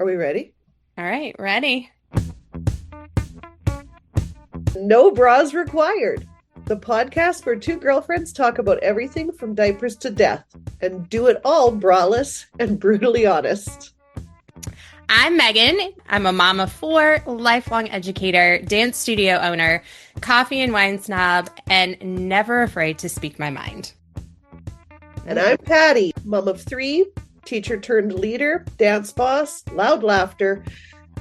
Are we ready? All right, ready. No bras required. The podcast where two girlfriends talk about everything from diapers to death and do it all braless and brutally honest. I'm Megan. I'm a mom of four, lifelong educator, dance studio owner, coffee and wine snob, and never afraid to speak my mind. And I'm Patti, mom of three, teacher turned leader, dance boss, loud laughter,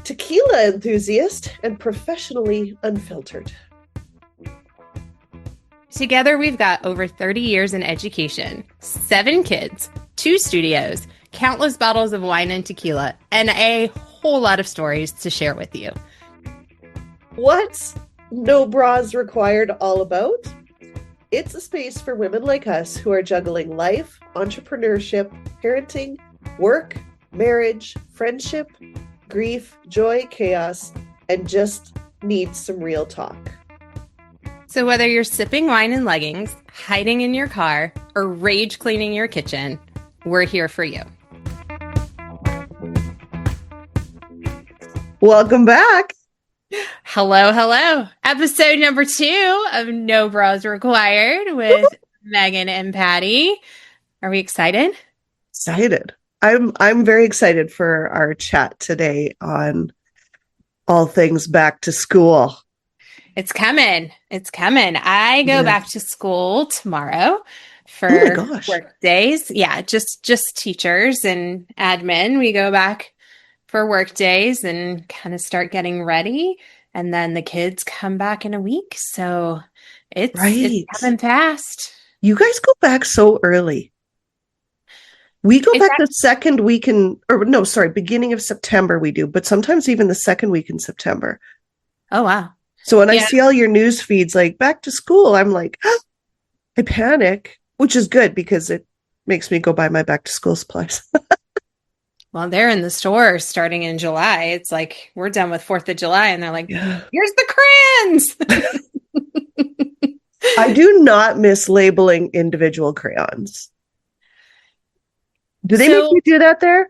tequila enthusiast, and professionally unfiltered. Together, we've got over 30 years in education, 7 kids, 2 studios, countless bottles of wine and tequila, and a whole lot of stories to share with you. What's No Bras Required all about? It's a space for women like us who are juggling life, entrepreneurship, parenting, work, marriage, friendship, grief, joy, chaos, and just need some real talk. So whether you're sipping wine in leggings, hiding in your car, or rage cleaning your kitchen, we're here for you. Welcome back. Hello, hello. Episode number 2 of No Bras Required with Megan and Patti. Are we excited? Excited. I'm very excited for our chat today on all things back to school. It's coming. It's coming. I go back to school tomorrow for work days. Yeah, just teachers and admin. We go back for work days and kind of start getting ready. And then the kids come back in a week. So it's coming fast. You guys go back so early. We go back the second week beginning of September we do, but sometimes even the second week in September. Oh, wow. So when I see all your news feeds like back to school, I'm like, I panic, which is good because it makes me go buy my back to school supplies. Well, they're in the store starting in July. It's like we're done with 4th of July and they're like, here's the crayons. I do not miss labeling individual crayons. Do they make you do that there?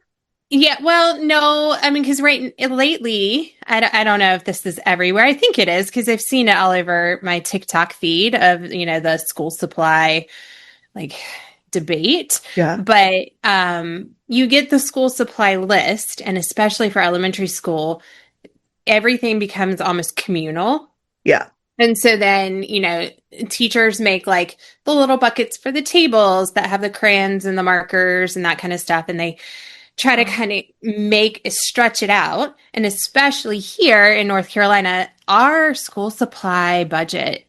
Yeah, well, no, I mean, because lately, I don't know if this is everywhere. I think it is because I've seen it all over my TikTok feed of, the school supply, debate. Yeah. But you get the school supply list, and especially for elementary school, everything becomes almost communal. Yeah. And so then, teachers make the little buckets for the tables that have the crayons and the markers and that kind of stuff. And they try to kind of stretch it out. And especially here in North Carolina, our school supply budget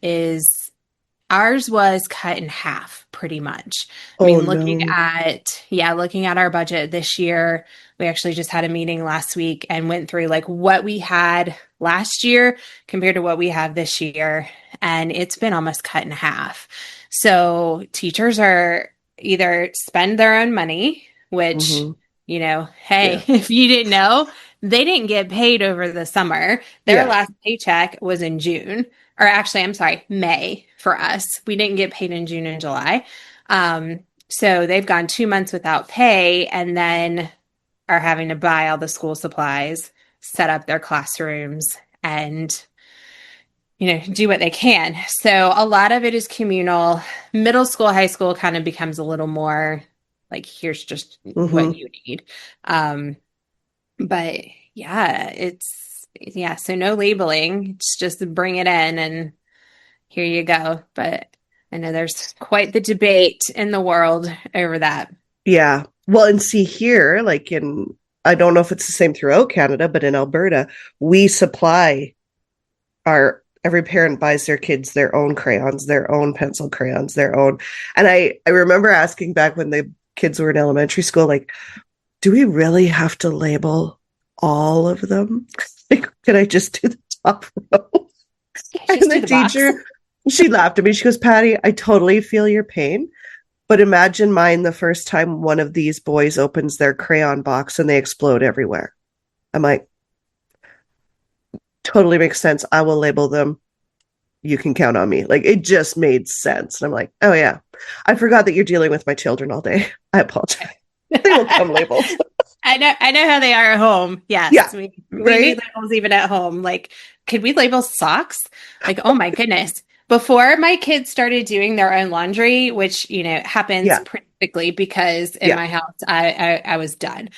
ours was cut in half pretty much. Looking at our budget this year, we actually just had a meeting last week and went through what we had last year compared to what we have this year. And it's been almost cut in half. So teachers are either spend their own money, which if you didn't know, they didn't get paid over the summer. Their last paycheck was in June. Or actually, I'm sorry, May for us. We didn't get paid in June and July. So they've gone 2 months without pay and then are having to buy all the school supplies, set up their classrooms, and do what they can. So a lot of it is communal. Middle school, high school kind of becomes a little more here's just what you need. But so no labeling. It's just bring it in and here you go. But I know there's quite the debate in the world over that. Yeah. Well, and see here, I don't know if it's the same throughout Canada, but in Alberta, we supply every parent buys their kids their own crayons, their own pencil crayons, their own. And I remember asking back when the kids were in elementary school, do we really have to label all of them? Can I just do the top row? And the teacher, she laughed at me. She goes, Patti, I totally feel your pain. But imagine mine the first time one of these boys opens their crayon box and they explode everywhere. I'm like, totally makes sense. I will label them. You can count on me. It just made sense. And I'm like, oh yeah, I forgot that you're dealing with my children all day. I apologize. They will come labeled. I know how they are at home. Yeah, Yes, we right? need labels even at home. Like, could we label socks? Like, oh my goodness. Before my kids started doing their own laundry, which, happens Yeah, pretty quickly because in yeah. my house I was done.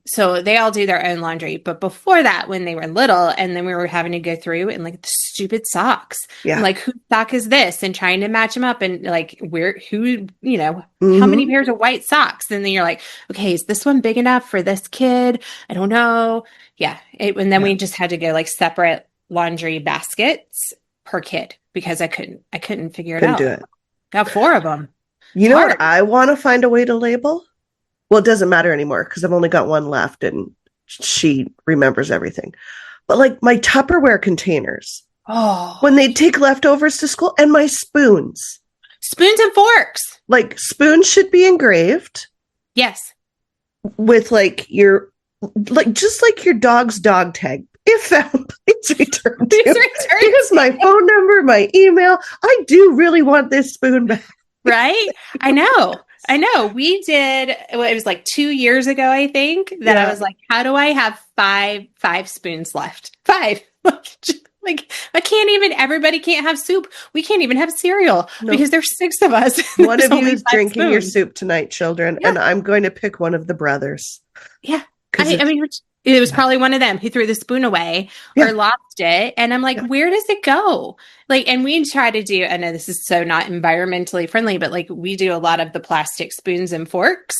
So they all do their own laundry. But before that, when they were little, and then we were having to go through and like the stupid socks. I'm Yeah. like, whose sock is this? And trying to match them up and like how many Hmm. pairs of white socks? And then you're like, okay, is this one big enough for this kid? I don't know. Yeah. And then Yeah. we just had to go like separate laundry baskets per kid because I couldn't figure it Couldn't do out. it. Got four of them. You It's know what hard. I want to find a way to label? Well, it doesn't matter anymore because I've only got one left and she remembers everything. But like my Tupperware containers, when Oh, they take leftovers to school, and my spoons, spoons and forks. like spoons should be engraved Yes. with like your, like just like your dog's dog tag. If found, please return Please to. return. Here's my phone number, my email. I do really want this spoon back. Right? I know. I know. We did, well, it was like 2 years ago, I think, that I Yeah. was like, how do I have five spoons left? Five. Like, I can't even, everybody can't have soup. We can't even have cereal No. because there's six of us. One There's of you only is five drinking your spoons. soup tonight, children, Yeah. and I'm going to pick one of the brothers. Yeah. Because I mean, it was yeah. probably one of them who threw the spoon away Yeah. or lost it. And I'm like, Yeah. where does it go? Like, and we try to do, I know this is so not environmentally friendly, but like we do a lot of the plastic spoons and forks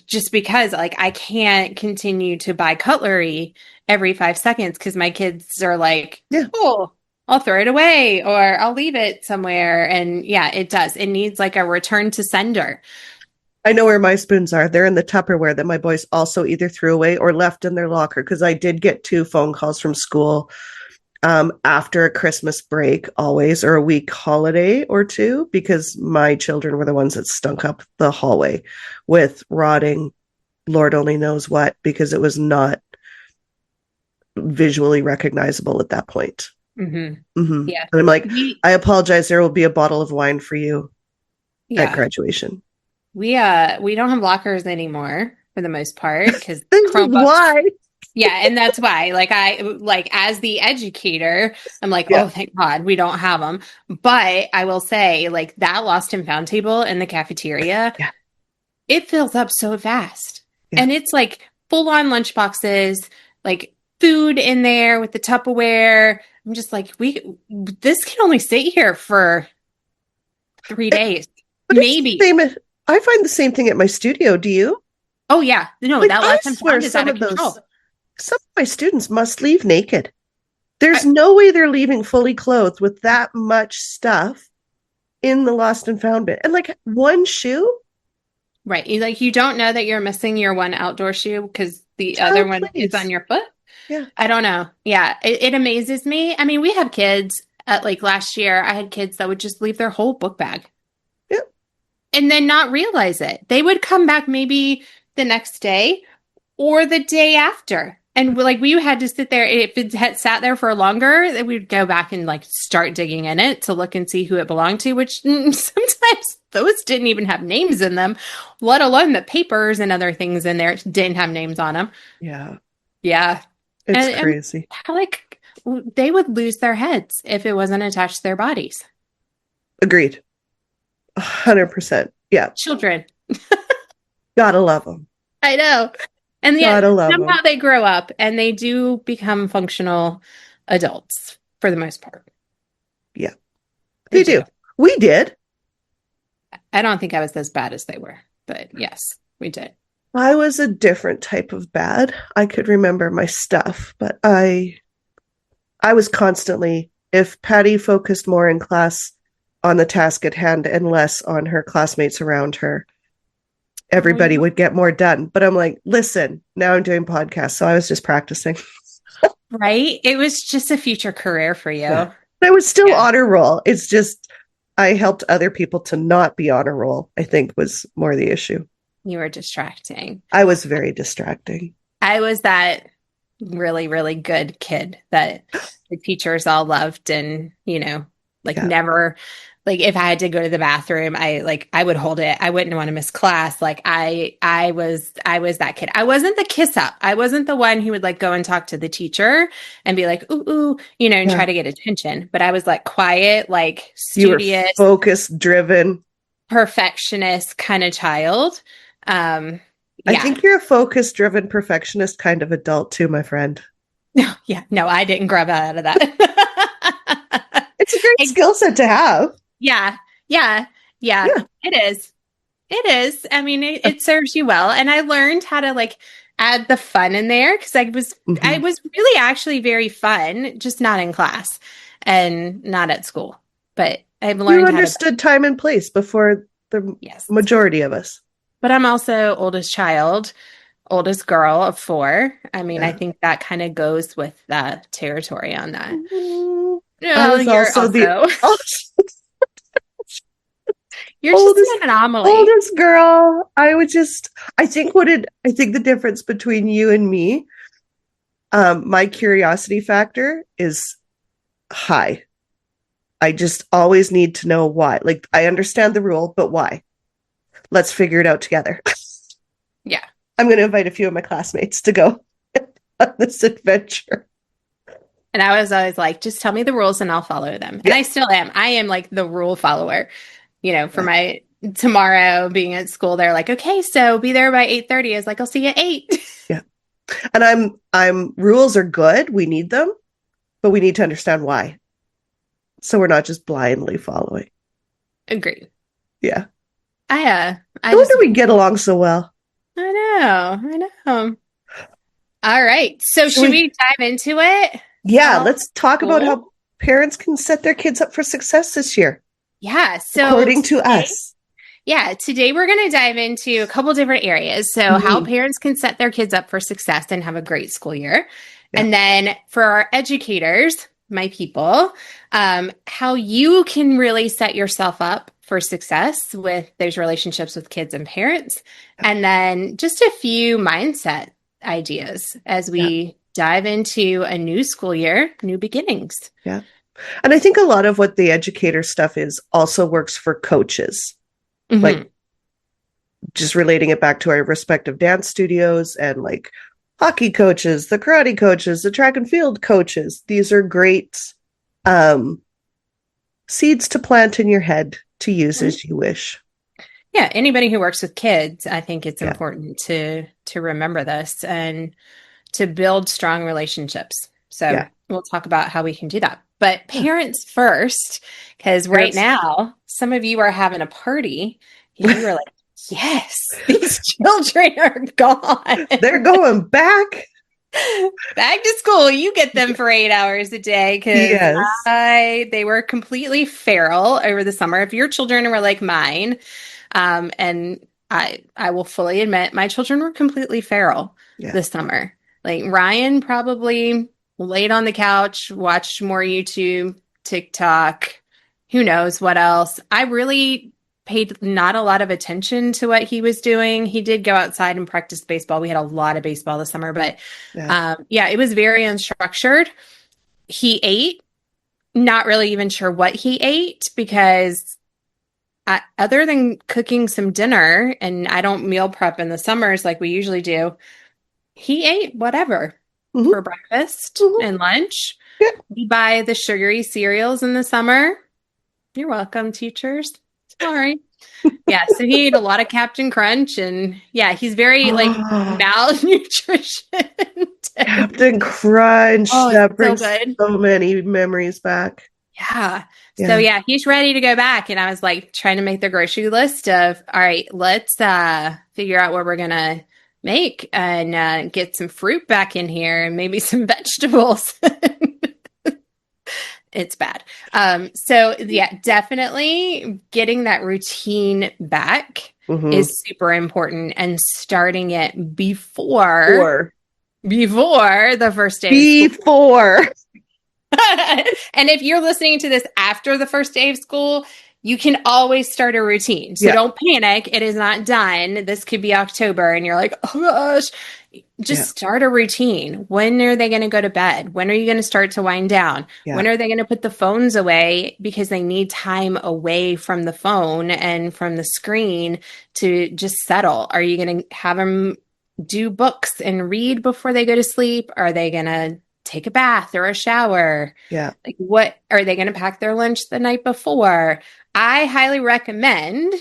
just because like I can't continue to buy cutlery every 5 seconds because my kids are like, Yeah. oh, I'll throw it away or I'll leave it somewhere. And yeah, it does. It needs like a return to sender. I know where my spoons are. They're in the Tupperware that my boys also either threw away or left in their locker because I did get 2 phone calls from school after a Christmas break, always, or a week holiday or two, because my children were the ones that stunk up the hallway with rotting, Lord only knows what, because it was not visually recognizable at that point. Mm-hmm. Mm-hmm. Yeah. And I'm like, I apologize. There will be a bottle of wine for you at Yeah. graduation. We don't have lockers anymore for the most part because Chromebooks. Why? Yeah, and that's why like as the educator, I'm like, Yeah. oh, thank God we don't have them. But I will say like that lost and found table in the cafeteria, Yeah. it fills up so fast. Yeah. And it's like full on lunch boxes, like food in there with the Tupperware. I'm just like, this can only sit here for 3 days. But Maybe. I find the same thing at my studio. Do you? Oh yeah. No, Like, that I lost and swear found is out some of of those, control. some of my students must leave naked. There's no way they're leaving fully clothed with that much stuff in the lost and found bit. And like one shoe? Right. You don't know that you're missing your one outdoor shoe because the other one is on your foot. Yeah. I don't know. Yeah. It amazes me. I mean, we have kids like last year, I had kids that would just leave their whole book bag. Yeah. And then not realize it. They would come back maybe the next day or the day after. And like we had to sit there. If it had sat there for longer, then we'd go back and like start digging in it to look and see who it belonged to, which sometimes those didn't even have names in them, let alone the papers and other things in there didn't have names on them. Yeah. Yeah. It's crazy. Like they would lose their heads if it wasn't attached to their bodies. Agreed. 100%. Yeah. Children. Gotta love them. I know. And yet Gotta love somehow them. they grow up and they do become functional adults for the most part. Yeah. They do. We did. I don't think I was as bad as they were, but yes, we did. I was a different type of bad. I could remember my stuff, but I was constantly, if Patti focused more in class on the task at hand and less on her classmates around her, everybody would get more done. But I'm like, listen, now I'm doing podcasts, so I was just practicing. Right? It was just a future career for you. Yeah. I was still honor roll. It's just I helped other people to not be honor roll, I think was more the issue. You were distracting. I was very distracting. I was that really, really good kid that the teachers all loved and, never Like if I had to go to the bathroom, I would hold it. I wouldn't want to miss class. Like I was that kid. I wasn't the kiss up. I wasn't the one who would like go and talk to the teacher and be like, ooh, ooh, and Yeah. try to get attention. But I was like quiet, like You were studious, focused, driven. perfectionist kind of child. I Yeah. think you're a focused, driven, perfectionist kind of adult too, my friend. No, yeah. No, I didn't grab out of that. It's a great I- skill set to have. yeah. Yeah. Yeah. Yeah. It is. It is. I mean, it serves you well. And I learned how to like add the fun in there because I Mhm. was really actually very fun, just not in class and not at school. But I've You learned how to, understood time and place before the yes. majority of us. But I'm also oldest child, oldest girl of four. I mean, I Yeah. think that kind of goes with the territory on that. I No, was you're also the also, you're just oldest an anomaly. oldest girl. I think the difference between you and me, my curiosity factor is high. I just always need to know why. Like I understand the rule, but why? Let's figure it out together. Yeah. I'm going to invite a few of my classmates to go on this adventure. And I was always like, just tell me the rules and I'll follow them. And Yeah. I still am. I am like the rule follower, for Yeah. my tomorrow being at school. They're like, okay, so be there by 8:30. I was like, I'll see you at 8. Yeah. And I'm rules are good. We need them, but we need to understand why. So we're not just blindly following. Agreed. Yeah. I No just, wonder we get along so well. I know. All right. So Should should we? we dive into it? Yeah, All let's talk about cool. how parents can set their kids up for success this year, Yeah. So according to today, us. yeah, today we're going to dive into a couple different areas. So how Mhm. parents can set their kids up for success and have a great school year. Yeah. And then for our educators, my people, how you can really set yourself up for success with those relationships with kids and parents. And then just a few mindset ideas as Yeah. we dive into a new school year, new beginnings. Yeah. And I think a lot of what the educator stuff is also works for coaches. Mhm. Like just relating it back to our respective dance studios and like hockey coaches, the karate coaches, the track and field coaches. These are great seeds to plant in your head to use as you wish. Yeah, anybody who works with kids, I think it's Yeah. important to remember this and to build strong relationships. So Yeah. we'll talk about how we can do that. But parents first, because right Parents. now some of you are having a party and you are like, yes, these children are gone. They're going back. Back to school. You get them for 8 hours a day because Yes. they were completely feral over the summer. If your children were like mine, and I will fully admit my children were completely feral Yeah. this summer. Like Ryan probably laid on the couch, watched more YouTube, TikTok, who knows what else. I really paid not a lot of attention to what he was doing. He did go outside and practice baseball. We had a lot of baseball this summer, but Yeah. it was very unstructured. He ate, not really even sure what he ate because other than cooking some dinner, and I don't meal prep in the summers like we usually do, he ate whatever Mhm. for breakfast Mhm. and lunch. Yeah. We buy the sugary cereals in the summer. You're welcome, teachers. Sorry. Yeah, so he ate a lot of Captain Crunch, and yeah, he's very like malnutrition. Captain Crunch. Oh, That it's so brings good. so many memories back. Yeah. Yeah. So yeah, he's ready to go back. And I was like trying to make the grocery list of, all right, let's figure out what we're gonna make and get some fruit back in here and maybe some vegetables. It's bad. So yeah, definitely getting that routine back Mhm. is super important and starting it before Or the first day of school. before. And if you're listening to this after the first day of school, you can always start a routine. So Yeah. don't panic. It is not done. This could be October and you're like, oh gosh, Just Yeah. start a routine. When are they going to go to bed? When are you going to start to wind down? Yeah. When are they going to put the phones away because they need time away from the phone and from the screen to just settle? Are you going to have them do books and read before they go to sleep? Are they going to take a bath or a shower? Yeah. Like, what are they going to pack their lunch the night before? I highly recommend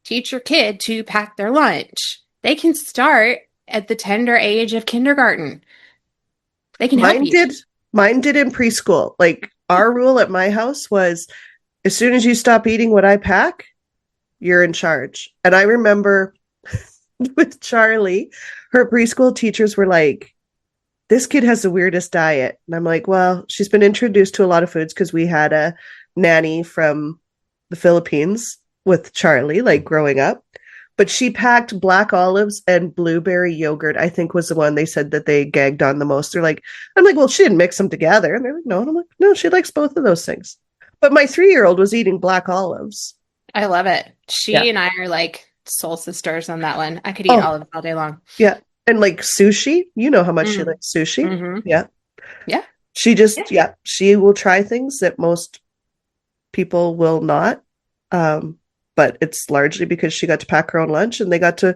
teach your kid to pack their lunch. They can start at the tender age of kindergarten. They can help Mine you. did. Mine did in preschool. Like our rule at my house was as soon as you stop eating what I pack, you're in charge. And I remember with Charlie, her preschool teachers were like, this kid has the weirdest diet. And I'm like, well, she's been introduced to a lot of foods because we had a nanny from the Philippines with Charlie, like growing up. But she packed black olives and blueberry yogurt, I think was the one they said that they gagged on the most. They're like, I'm like, well, she didn't mix them together. And they're like, no. And I'm like, no, she likes both of those things. But my 3-year-old was eating black olives. I love it. Yeah. She and I are like soul sisters on that one. I could eat Oh, olives all day long. yeah. And like sushi, you know how much she Mm. likes sushi. Hmm. Yeah. Yeah. She Yeah. just, yeah, she will try things that most people will not. Um, but it's largely because she got to pack her own lunch and they got to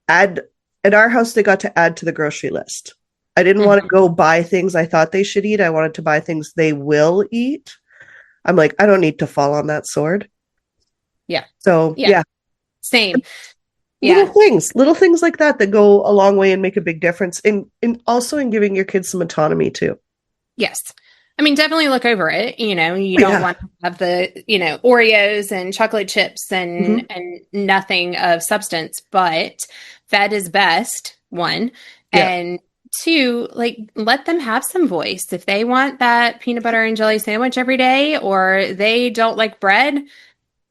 add, at our house, they got to add to the grocery list. I didn't want to Hmm. go buy things I thought they should eat. I wanted to buy things they will eat. I'm like, I don't need to fall on that sword. Yeah. So, Yeah. yeah, Same. Yeah. little things like that that go a long way and make a big difference in also in giving your kids some autonomy too. Yes. I mean, definitely look over it. You Oh, don't yeah. want to have the, Oreos and chocolate chips Hmm. and nothing of substance, but fed is best, one. Yeah. And two, like let them have some voice. If they want that peanut butter and jelly sandwich every day or they don't like bread,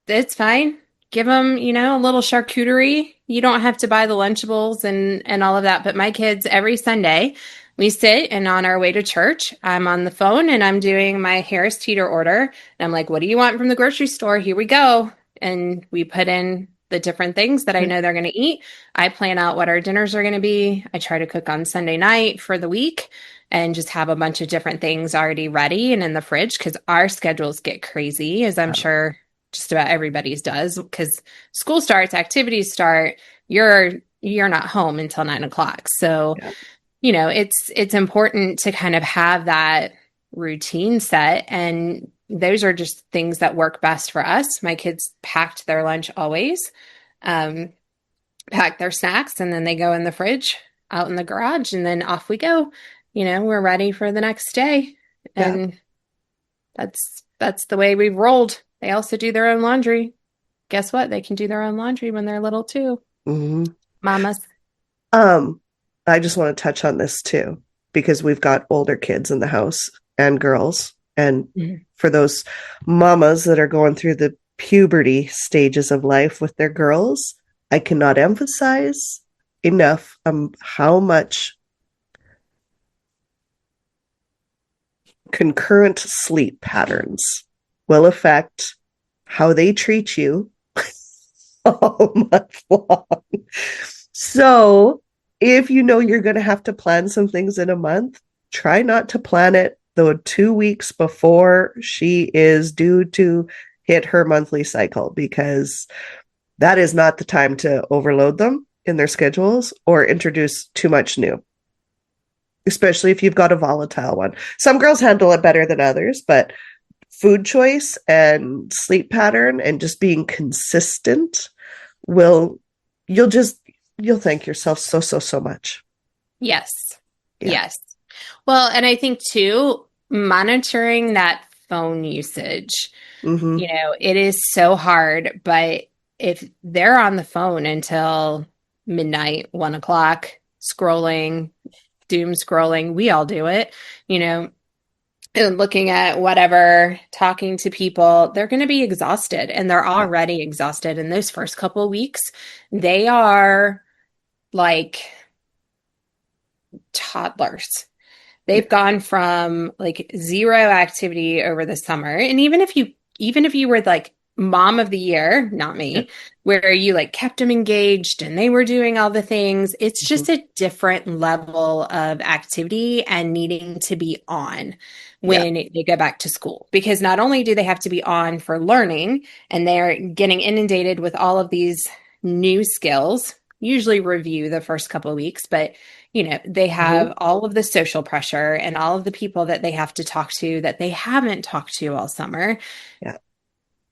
it's fine. Give them, a little charcuterie. You don't have to buy the Lunchables and all of that. But my kids, every Sunday, we sit and on our way to church, I'm on the phone and I'm doing my Harris Teeter order. And I'm like, what do you want from the grocery store? Here we go. And we put in the different things that I Yeah. know they're going to eat. I plan out what our dinners are going to be. I try to cook on Sunday night for the week and just have a bunch of different things already ready and in the fridge because our schedules get crazy, as I'm sure just about everybody's does because school starts, activities start, you're not home until 9 o'clock. So, Yeah. it's important to kind of have that routine set. And those are just things that work best for us. My kids packed their lunch always, um, pack their snacks, and then they go in the fridge out in the garage, and then off we go. We're ready for the next day. Yeah. And that's the way we've rolled. They also do their own laundry. Guess what? They can do their own laundry when they're little too. Hmm. Mamas. Um, I just want to touch on this too, because we've got older kids in the house and girls. And Mhm. for those mamas that are going through the puberty stages of life with their girls, I cannot emphasize enough how much concurrent sleep patterns will affect how they treat you all month long. So, if you know you're going to have to plan some things in a month, try not to plan it the 2 weeks before she is due to hit her monthly cycle, because that is not the time to overload them in their schedules or introduce too much new, especially if you've got a volatile one. Some girls handle it better than others, but food choice and sleep pattern and just being consistent will, you'll just, you'll thank yourself so much. Yes. Yeah. Yes. Well, and I think too, monitoring that phone usage, Mm-hmm. it is so hard, but if they're on the phone until midnight, 1 o'clock, scrolling, doom scrolling, we all do it, you know, and looking at whatever, talking to people, they're going to be exhausted and they're Yeah. already exhausted. In those first couple of weeks, they are like toddlers. Yeah. They've gone from like zero activity over the summer. And even if you were like mom of the year, not Yeah. me, where you like kept them engaged and they were doing all the things. It's Mhm. just a different level of activity and needing to be on Yeah. when they go back to school. Because not only do they have to be on for learning and they're getting inundated with all of these new skills, usually review the first couple of weeks, but they Mhm. have all of the social pressure and all of the people that they have to talk to that they haven't talked to all summer, Yeah.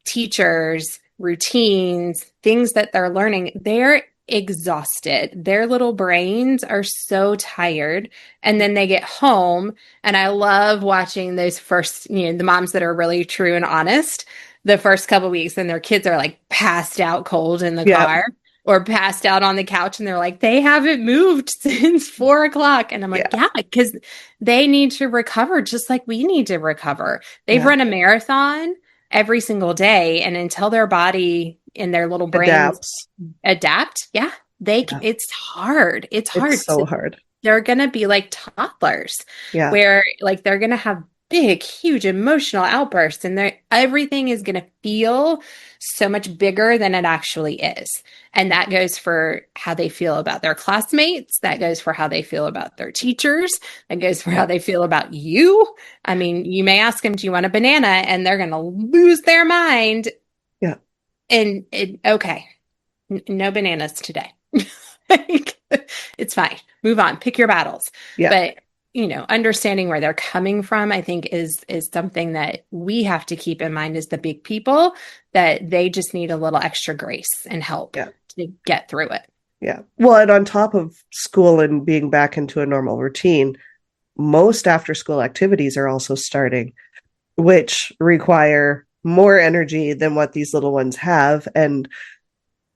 teachers, routines, things that they're learning, they're exhausted. Their little brains are so tired. And then they get home. And I love watching those first, the moms that are really true and honest the first couple of weeks, and their kids are like passed out cold in the Yeah. car or passed out on the couch. And they're like, they haven't moved since 4 o'clock. And I'm like, Yeah. yeah, because they need to recover just like we need to recover. They've Yeah. run a marathon every single day, and until their body and their little brains Adapts. adapt, yeah, they Yeah. it's hard It's so to, hard. they're gonna be like toddlers Yeah. where like they're gonna have big huge emotional outbursts, and everything is gonna feel so much bigger than it actually is. And that goes for how they feel about their classmates, that goes for how they feel about their teachers, that goes for how Yeah. they feel about you. I mean, you may ask them, do you want a banana? And they're gonna lose their mind. Yeah. And okay, no bananas today. Like, it's fine. Move on. Pick your battles. Yeah. But understanding where they're coming from, I think is something that we have to keep in mind as the big people, that they just need a little extra grace and help Yeah. to get through it. Yeah. Well, and on top of school and being back into a normal routine, most after school activities are also starting, which require more energy than what these little ones have. And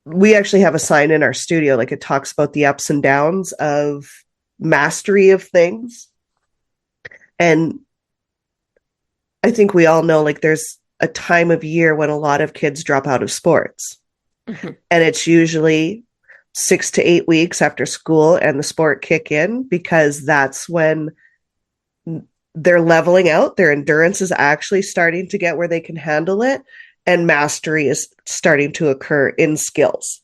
we actually have a sign in our studio, like it talks about the ups and downs of mastery of things. And I think we all know, like, there's a time of year when a lot of kids drop out of sports. Mhm. And it's usually 6 to 8 weeks after school and the sport kick in, because that's when they're leveling out. Their endurance is actually starting to get where they can handle it. And mastery is starting to occur in skills,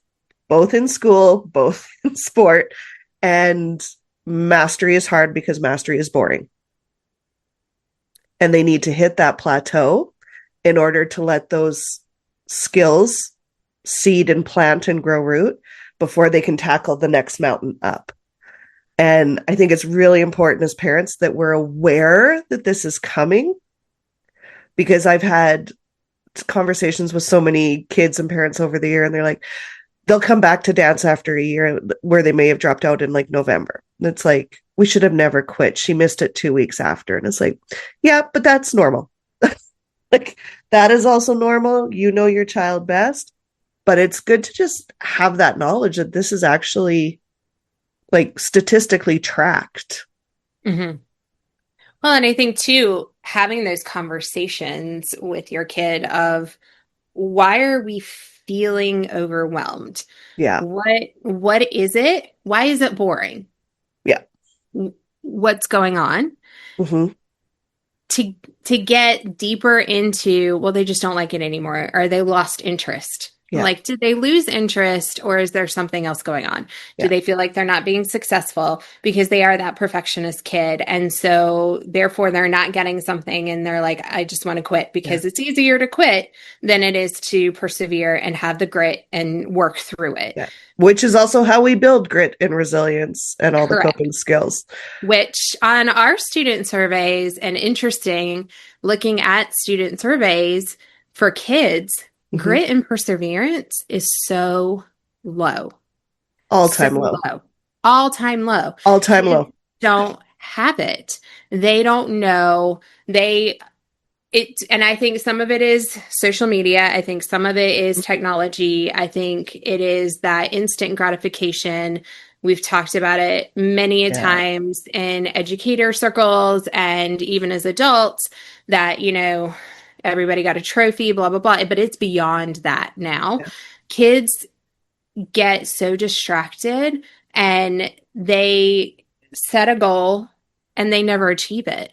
both in school, both in sport. And mastery is hard because mastery is boring. And they need to hit that plateau in order to let those skills seed and plant and grow root before they can tackle the next mountain up. And I think it's really important as parents that we're aware that this is coming, because I've had conversations with so many kids and parents over the year, and they're like, they'll come back to dance after a year where they may have dropped out in like November. And it's like, we should have never quit. She missed it 2 weeks after. And it's like, yeah, but that's normal. Like, that is also normal. You know your child best, but it's good to just have that knowledge that this is actually like statistically tracked. Mhm. Well, and I think too, having those conversations with your kid of, why are we feeling overwhelmed? Yeah. What is it? Why is it boring? Yeah. What's going on? Mm-hmm. To to get deeper into, well, they just don't like it anymore, or they lost interest. Yeah. Like, did they lose interest, or is there something else going on? Do Yeah. they feel like they're not being successful because they are that perfectionist kid? And so therefore they're not getting something and they're like, I just want to quit, Yeah. because it's easier to quit than it is to persevere and have the grit and work through it. Yeah. Which is also how we build grit and resilience and all the Correct. coping skills. Which on our student surveys, and interesting, looking at student surveys for kids, Mm-hmm. grit and perseverance is so low. All So time low. low. All time low. All time Kids low. don't have it. They don't know. And I think some of it is social media. I think some of it is technology. I think it is that instant gratification. We've talked about it many a Yeah. times in educator circles and even as adults, that, everybody got a trophy, blah, blah, blah. But it's beyond that now. Yeah. Kids get so distracted and they set a goal and they never achieve it.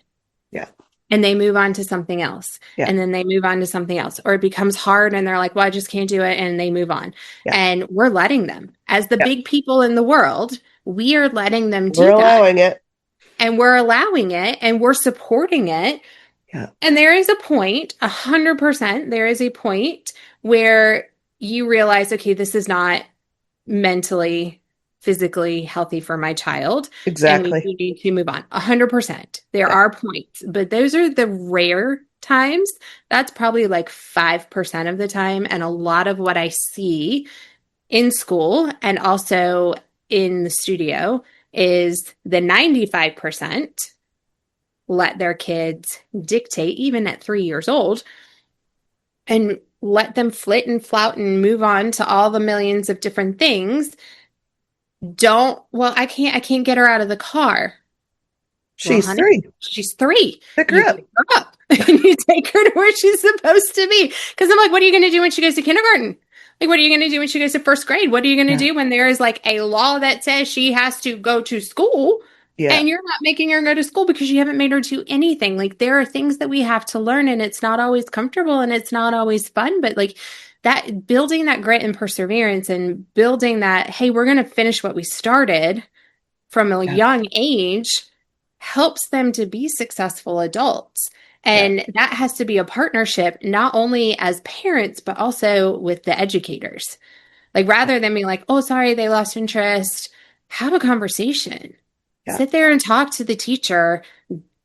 Yeah. and they move on to something else. Yeah. And then they move on to something else. Or it becomes hard and they're like, well, I just can't do it. And they move on. Yeah. And we're letting them, as the Yeah. big people in the world, we are letting them We're do that. allowing it. And we're allowing it and we're supporting it. Yeah. And there is a point, 100%, there is a point where you realize, okay, this is not mentally, physically healthy for my child. And we Exactly. need to move on. 100%. There Yeah. are points, but those are the rare times. That's probably like 5% of the time. And a lot of what I see in school and also in the studio is the 95% let their kids dictate, even at 3 years old, and let them flit and flout and move on to all the millions of different things. I can't get her out of the car. Well, She's honey, 3. she's 3. Pick You her up. pick her up and you take her to where she's supposed to be. Because I'm like, what are you going to do when she goes to kindergarten? Like, what are you going to do when she goes to first grade? What are you going to do when there is like a law that says she has to go to school Yeah. and you're not making her go to school because you haven't made her do anything? Like, there are things that we have to learn and it's not always comfortable and it's not always fun, but like that building that grit and perseverance and building that, hey, we're going to finish what we started from a Yeah. young age helps them to be successful adults. And that has to be a partnership, not only as parents, but also with the educators. Like, rather than being like, oh, sorry, they lost interest, have a conversation. Yeah. Sit there and talk to the teacher,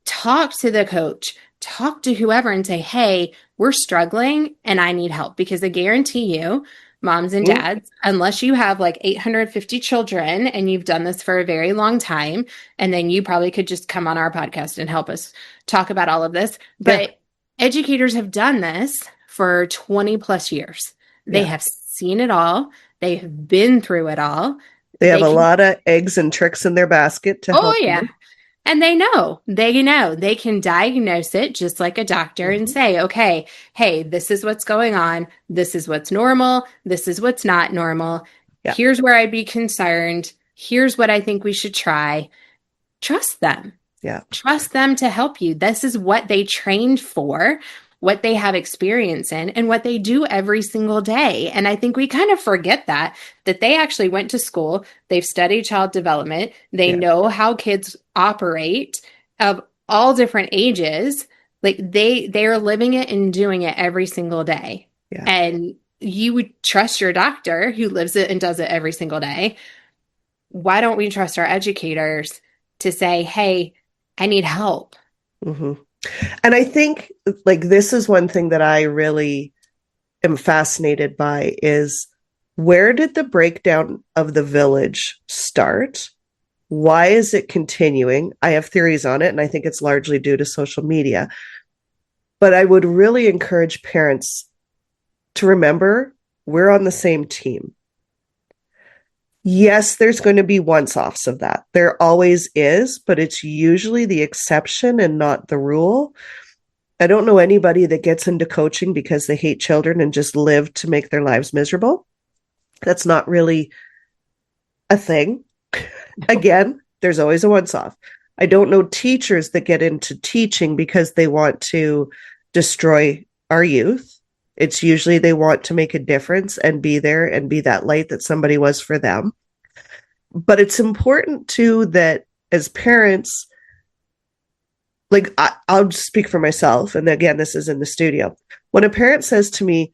talk to the coach, talk to whoever and say, hey, we're struggling and I need help. Because I guarantee you, moms and dads, unless you have like 850 children and you've done this for a very long time, and then you probably could just come on our podcast and help us talk about all of this. But educators have done this for 20 plus years. They have seen it all. They have been through it all. They have a lot of eggs and tricks in their basket to help you. And they know, they can diagnose it just like a doctor and say, okay, hey, this is what's going on. This is what's normal. This is what's not normal. Yeah. Here's where I'd be concerned. Here's what I think we should try. Trust them. Yeah. Trust them to help you. This is what they trained for, what they have experience in, and what they do every single day. And I think we kind of forget that they actually went to school, they've studied child development, they know how kids operate of all different ages. Like they are living it and doing it every single day. Yeah. And you would trust your doctor who lives it and does it every single day. Why don't we trust our educators to say, hey, I need help? Mm-hmm. And I think like this is one thing that I really am fascinated by is where did the breakdown of the village start? Why is it continuing? I have theories on it, and I think it's largely due to social media. But I would really encourage parents to remember we're on the same team. Yes, there's going to be once-offs of that. There always is, but it's usually the exception and not the rule. I don't know anybody that gets into coaching because they hate children and just live to make their lives miserable. That's not really a thing. Again, there's always a once-off. I don't know teachers that get into teaching because they want to destroy our youth. It's usually they want to make a difference and be there and be that light that somebody was for them. But it's important too that as parents, like I'll speak for myself. And again, this is in the studio. When a parent says to me,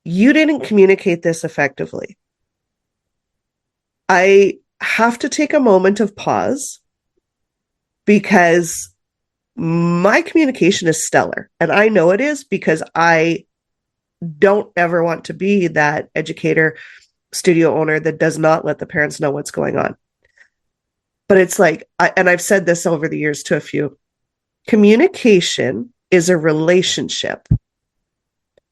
you didn't communicate this effectively, I have to take a moment of pause because my communication is stellar. And I know it is because I don't ever want to be that educator, studio owner that does not let the parents know what's going on. But it's like, and I've said this over the years to a few, communication is a relationship.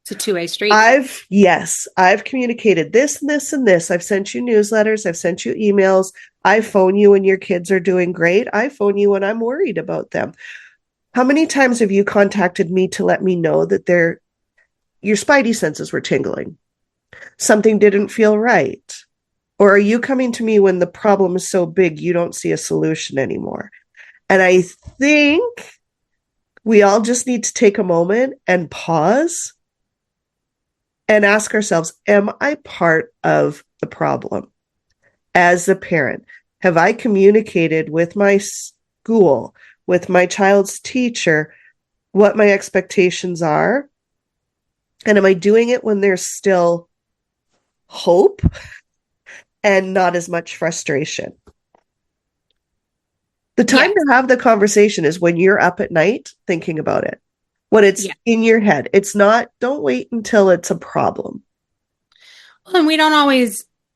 It's a two-way street. I've communicated this and this and this. I've sent you newsletters. I've sent you emails. I phone you when your kids are doing great. I phone you when I'm worried about them. How many times have you contacted me to let me know that your spidey senses were tingling? Something didn't feel right. Or are you coming to me when the problem is so big you don't see a solution anymore? And I think We all just need to take a moment and pause and ask ourselves, am I part of the problem as a parent? Have I communicated with my school, with my child's teacher, what my expectations are? And am I doing it when there's still hope and not as much frustration? The time Yes. to have the conversation is when you're up at night thinking about it, when it's Yeah. in your head. It's not, don't wait until it's a problem. Well, and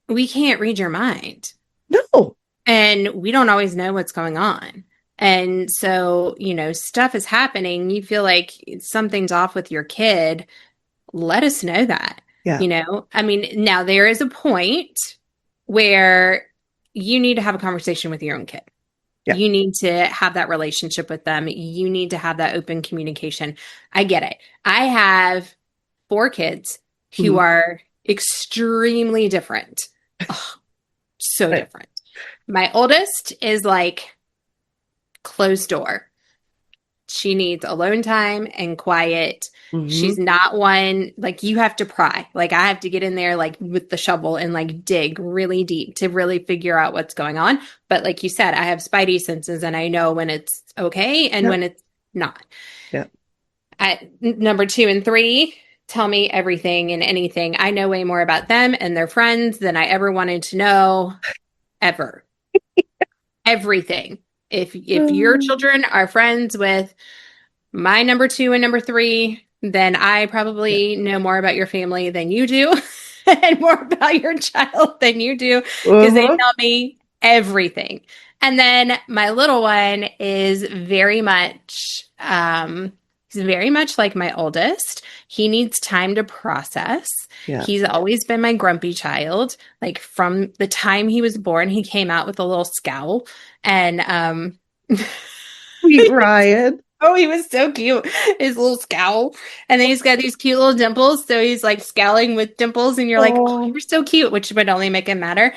we can't read your mind. No. And we don't always know what's going on. And so, stuff is happening. You feel like something's off with your kid. Let us know that. Yeah. I mean, now there is a point where you need to have a conversation with your own kid. Yeah. You need to have that relationship with them. You need to have that open communication. I get it. I have 4 kids who are extremely different. Oh, so Right. different. My oldest is like closed door. She needs alone time and quiet. She's not one like you have to pry. Like I have to get in there like with the shovel and like dig really deep to really figure out what's going on. But like you said, I have spidey senses and I know when it's okay and when it's not. Yeah. At number 2 and 3, tell me everything and anything. I know way more about them and their friends than I ever wanted to know ever. Everything. If your children are friends with my number 2 and number 3, then I probably know more about your family than you do and more about your child than you do because they tell me everything. And then my little one is he's very much like my oldest. He needs time to process. Yeah. He's always been my grumpy child. Like from the time he was born, he came out with a little scowl and Sweet Ryan. oh, he was so cute. His little scowl. And then he's got these cute little dimples. So he's like scowling with dimples. And you're like, oh, you're so cute, which would only make him madder.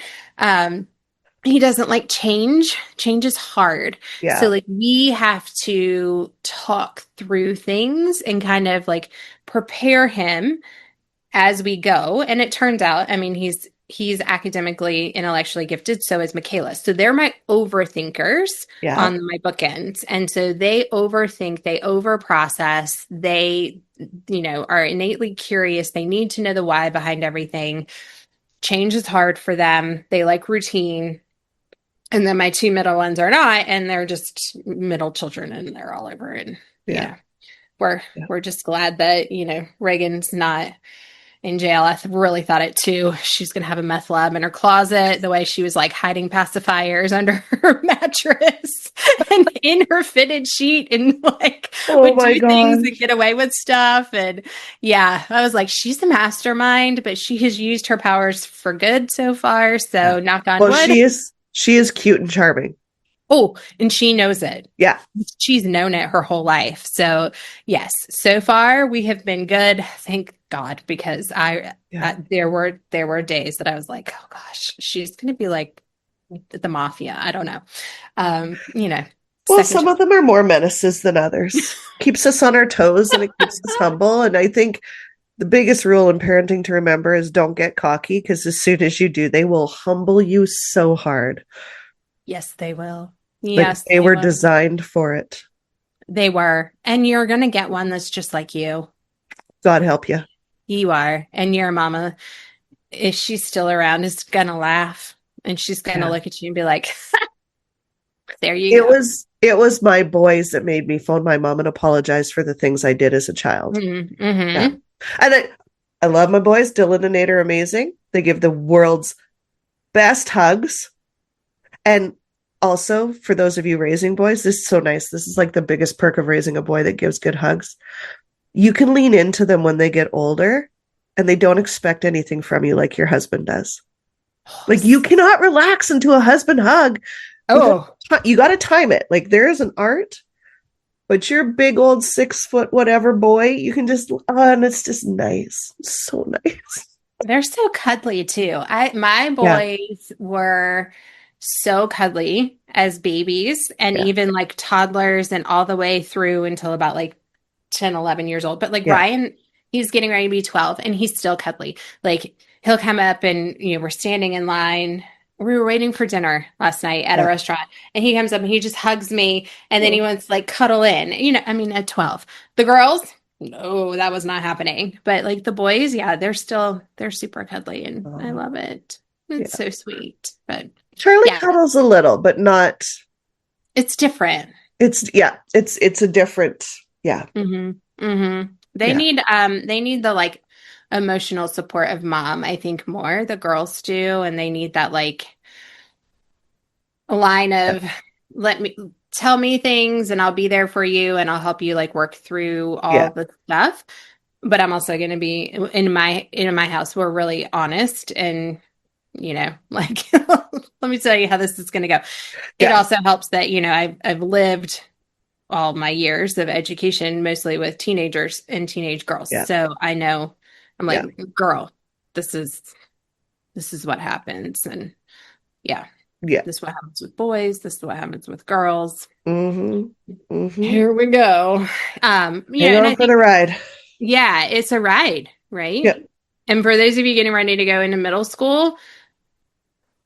He doesn't like change. Change is hard. Yeah. So like we have to talk through things and kind of like prepare him as we go. And it turns out, I mean, he's academically, intellectually gifted. So is Michaela. So they're my overthinkers on my bookends. And so they overthink, they overprocess, they, are innately curious. They need to know the why behind everything. Change is hard for them. They like routine. And then my 2 middle ones are not, and they're just middle children and they're all over. And we're just glad that, Reagan's not in jail. I really thought it too. She's going to have a meth lab in her closet, the way she was like hiding pacifiers under her mattress and in her fitted sheet and like would do things and get away with stuff. And yeah, I was like, she's the mastermind, but she has used her powers for good so far. So knock on wood. She is cute and charming. Oh, and she knows it. Yeah. She's known it her whole life. So yes, so far we have been good. Thank God, because there were days that I was like, oh gosh, she's going to be like the mafia. I don't know. Well, some of them are more menaces than others. Keeps us on our toes and it keeps us humble. And I think the biggest rule in parenting to remember is don't get cocky, because as soon as you do, they will humble you so hard. Yes, they will. Yes, they were designed for it. They were. And you're going to get one that's just like you. God help you. You are. And your mama, if she's still around, is going to laugh. And she's going to look at you and be like, there you go. It was my boys that made me phone my mom and apologize for the things I did as a child. Mm-hmm. Yeah. And I love my boys. Dylan and Nate are amazing. They give the world's best hugs. And also, for those of you raising boys, this is so nice. This is like the biggest perk of raising a boy that gives good hugs. You can lean into them when they get older and they don't expect anything from you like your husband does. Like you cannot relax into a husband hug. Oh, you got to time it. Like there is an art, but your big old 6 foot whatever boy, you can just, and it's just nice. It's so nice. They're so cuddly too. My boys were so cuddly as babies and Yeah. even like toddlers and all the way through until about like 10, 11 years old. But like Yeah. Ryan, he's getting ready to be 12 and he's still cuddly. Like he'll come up and, we're standing in line. We were waiting for dinner last night at a Yeah. restaurant and he comes up and he just hugs me and then he Oh, wants to like cuddle in, I mean, at 12. The girls, no, that was not happening. But like the boys, yeah, they're super cuddly and I oh, love it. It's yeah. so sweet. But Charlie yeah, cuddles a little, but not. it's different. It's a different. Yeah. They Yeah. need the like emotional support of mom, I think more. The girls do, and they need that like line Yeah. of let me tell me things and I'll be there for you and I'll help you like work through all Yeah. the stuff. But I'm also going to be in my house. We're really honest and like let me tell you how this is going to go. It Yeah. also helps that I've lived all my years of education mostly with teenagers and teenage girls. Yeah. So I know I'm Yeah. like, girl, this is what happens. And yeah, Yeah. this is what happens with boys. This is what happens with girls. Mm-hmm. Mm-hmm. Here we go. Hang And on I for think, the ride. yeah, it's a ride, right? Yeah. And for those of you getting ready to go into middle school,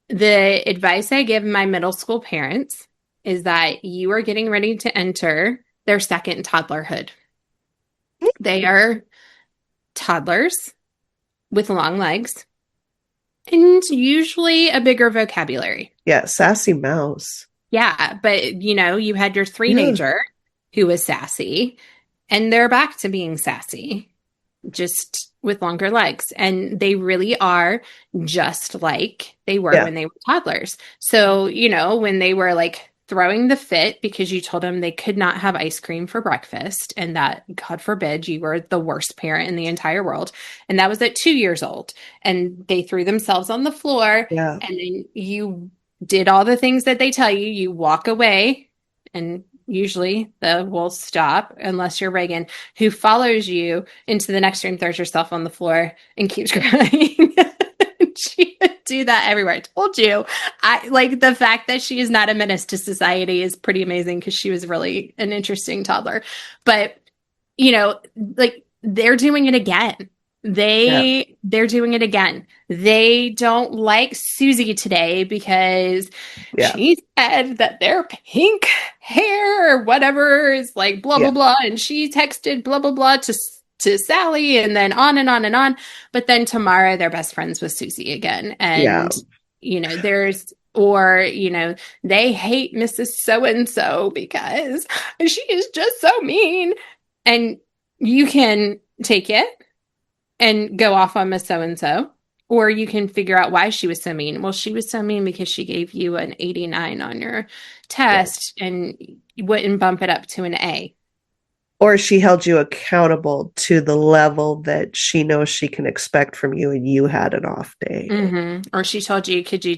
the advice I give my middle school parents is that you are getting ready to enter their second toddlerhood. They are toddlers with long legs and usually a bigger vocabulary. Yeah. Sassy mouse. Yeah, but you had your Yeah. three-nager who was sassy, and they're back to being sassy, just with longer legs. And they really are just like they were Yeah. when they were toddlers. So, when they were like throwing the fit because you told them they could not have ice cream for breakfast and that, God forbid, you were the worst parent in the entire world. And that was at 2 years old. And they threw themselves on the floor Yeah. and then you did all the things that they tell you. You walk away and usually the will stop unless you're Reagan, who follows you into the next room, throws yourself on the floor, and keeps crying. She would do that everywhere. I told you. I like the fact that she is not a menace to society is pretty amazing because she was really an interesting toddler. But like they're doing it again. Yeah. They're doing it again. They don't like Susie today because Yeah. she said that their pink hair or whatever is like blah blah Yeah. blah, and she texted blah blah blah to Sally, and then on and on and on. But then tomorrow they're best friends with Susie again, Yeah. and there's or they hate Mrs. So and so because she is just so mean, and you can take it and go off on Miss So and so, or you can figure out why she was so mean. Well, she was so mean because she gave you an 89 on your Yeah. test and you wouldn't bump it up to an A. Or she held you accountable to the level that she knows she can expect from you, and you had an off day. Or she told you, could you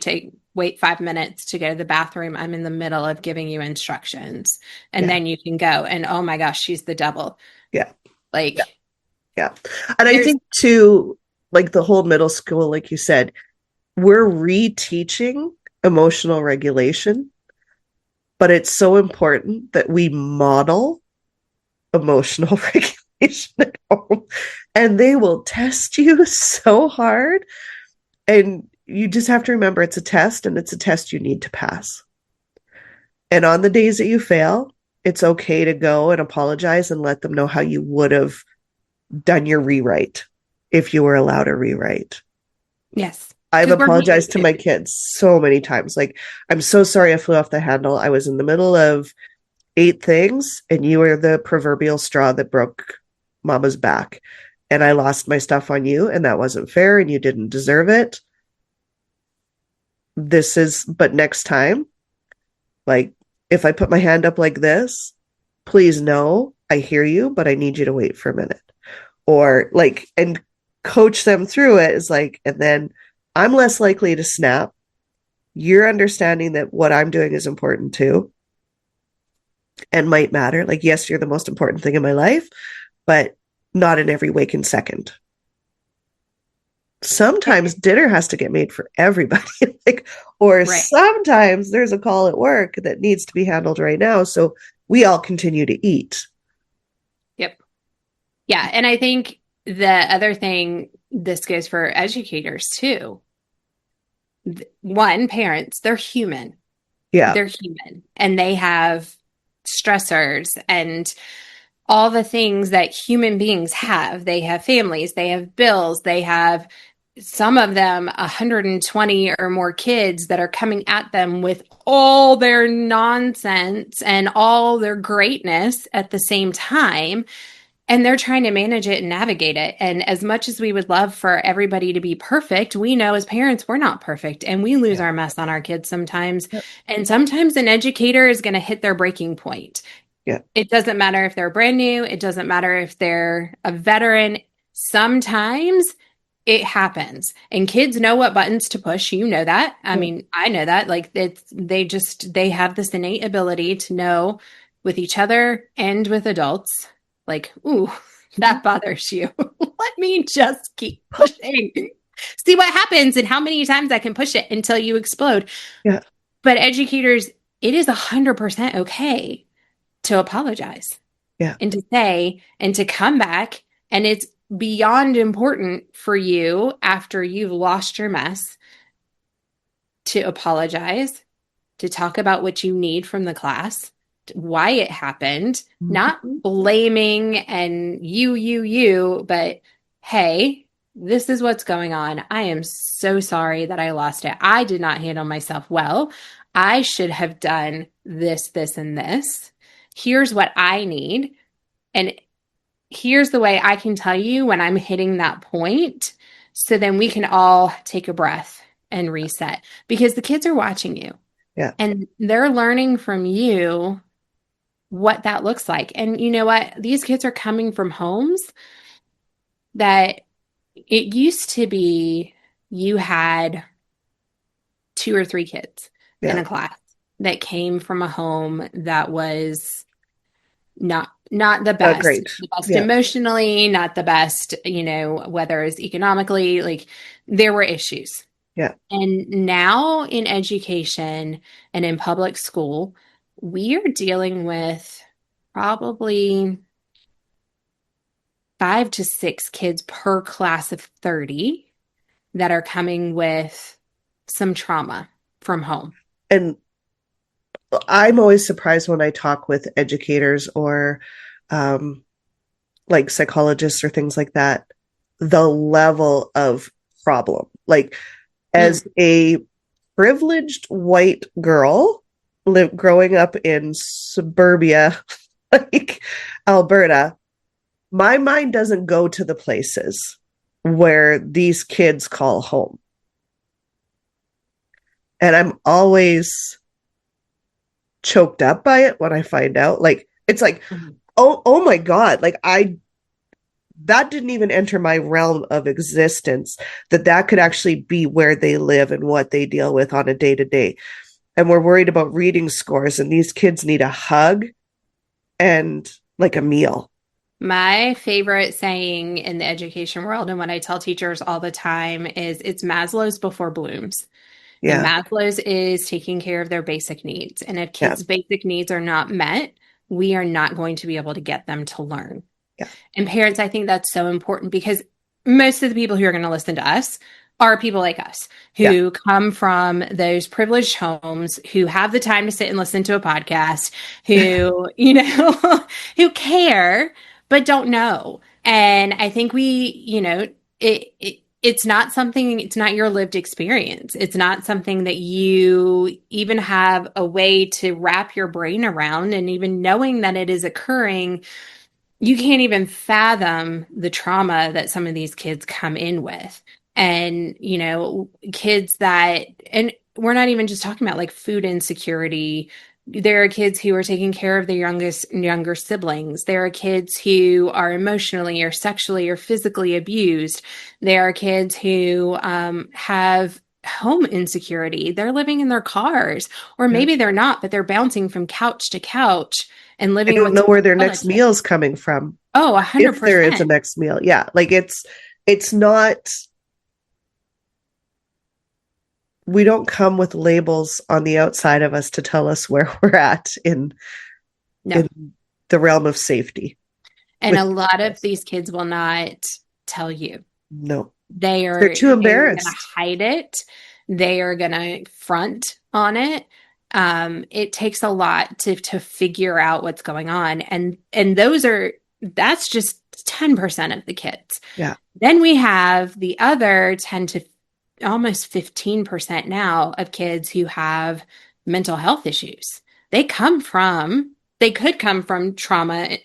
wait 5 minutes to go to the bathroom? I'm in the middle of giving you instructions and Yeah. then you can go. And oh my gosh, she's the devil. Yeah. Like, Yeah. Yeah. And I there's, think too, like the whole middle school, like you said, we're reteaching emotional regulation, but it's so important that we model emotional regulation at home. And they will test you so hard. And you just have to remember it's a test, and it's a test you need to pass. And on the days that you fail, it's okay to go and apologize and let them know how you would have done your rewrite if you were allowed a rewrite. yes. I've 'Cause we're apologized to human my too. kids so many times. Like, I'm so sorry I flew off the handle. I was in the middle of 8 things, and you were the proverbial straw that broke mama's back. And I lost my stuff on you, and that wasn't fair, and you didn't deserve it. But next time, like, if I put my hand up like this, please know I hear you, but I need you to wait for a minute. Or like, and coach them through it is like, and then I'm less likely to snap. You're understanding that what I'm doing is important too and might matter. Like, yes, you're the most important thing in my life, but not in every waking second. sometimes dinner has to get made for everybody. Like, or Right. sometimes there's a call at work that needs to be handled right now. So we all continue to eat. Yep. Yeah. And I think the other thing, this goes for educators too. One, parents, they're human. Yeah. They're human and they have stressors and all the things that human beings have. They have families, they have bills, they have some of them 120 or more kids that are coming at them with all their nonsense and all their greatness at the same time. And they're trying to manage it and navigate it. And as much as we would love for everybody to be perfect, we know as parents, we're not perfect and we lose Yeah. our mess on our kids sometimes. Yep. And sometimes an educator is going to hit their breaking point. Yeah. It doesn't matter if they're brand new, it doesn't matter if they're a veteran. Sometimes it happens. And kids know what buttons to push. You know that. I mean, I know that. Like they have this innate ability to know with each other and with adults, like, ooh, that bothers you. Let me just keep pushing. See what happens and how many times I can push it until you explode. Yeah. But educators, it is 100% okay to apologize. Yeah. And to say and to come back. And it's beyond important for you after you've lost your mess to apologize, to talk about what you need from the class, why it happened, not blaming and you, but hey, this is what's going on. I am so sorry that I lost it. I did not handle myself well. I should have done this, this, and this. Here's what I need. And here's the way I can tell you when I'm hitting that point. So then we can all take a breath and reset because the kids are watching you. Yeah. And they're learning from you what that looks like. And you know what? These kids are coming from homes that it used to be you had 2 or 3 kids in a class that came from a home that was not the best, Great. the best emotionally, not the best, whether it's economically, like there were issues. Yeah. And now in education and in public school, we are dealing with probably 5 to 6 kids per class of 30 that are coming with some trauma from home. And I'm always surprised when I talk with educators or like psychologists or things like that, the level of problem. Like as a privileged white girl growing up in suburbia, like Alberta, my mind doesn't go to the places where these kids call home. And I'm always choked up by it when I find out. Like, it's like, oh my God, like that didn't even enter my realm of existence, that could actually be where they live and what they deal with on a day-to-day. And we're worried about reading scores, and these kids need a hug and like a meal. My favorite saying in the education world, and what I tell teachers all the time, is it's Maslow's before Bloom's. Yeah. And Maslow's is taking care of their basic needs. And if kids' basic needs are not met, we are not going to be able to get them to learn. Yeah. And parents, I think that's so important because most of the people who are going to listen to us are people like us who come from those privileged homes, who have the time to sit and listen to a podcast, who, who care, but don't know. And I think it's not something, it's not your lived experience. It's not something that you even have a way to wrap your brain around. And even knowing that it is occurring, you can't even fathom the trauma that some of these kids come in with. And, kids that, and we're not even just talking about like food insecurity. There are kids who are taking care of their younger siblings. There are kids who are emotionally or sexually or physically abused. There are kids who have home insecurity. They're living in their cars, or maybe they're not, but they're bouncing from couch to couch and living. I don't know where their next meal is coming from. Oh, 100%. If there is a next meal. Yeah. Like it's not we don't come with labels on the outside of us to tell us where we're at No. in the realm of safety And with a lot of us. these kids will not tell you. No, They they're are too they are going to embarrassed. hide it. They are going to front on it. It takes a lot to figure out what's going on, and that's just 10% of the kids. Yeah, Then we have the other 10 to almost 15% now of kids who have mental health issues. They could come from trauma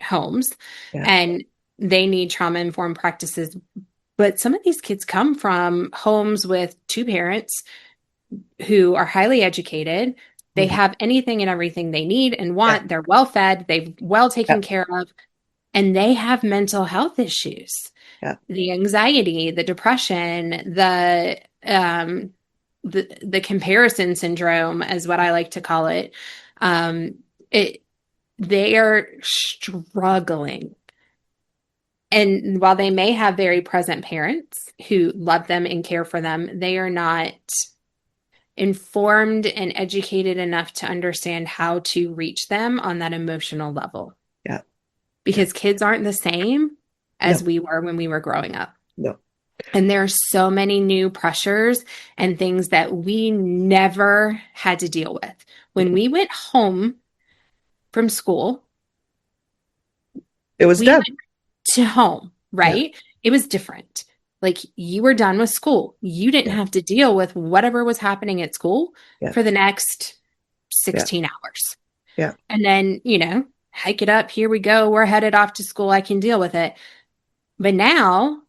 homes, yeah, and they need trauma informed practices. But some of these kids come from homes with two parents who are highly educated. They mhm, have anything and everything they need and yeah, want. They're well fed, they've well yeah, taken care of, and they have mental health issues. yeah, The anxiety, the depression, the comparison syndrome is what I like to call it. It they are struggling. And while they may have very present parents who love them and care for them, they are not informed and educated enough to understand how to reach them on that emotional level. yeah, yeah. Because kids aren't the same as No, we were when we were growing up. no. And there are so many new pressures and things that we never had to deal with. When we went home from school, It was we done. went to home, Yeah, right? It was different. Like you were done with school. You didn't yeah, have to deal with whatever was happening at school yeah, for the next yeah, 16 hours. yeah. And then, hike it up. Here we go. We're headed off to school. I can deal with it. But now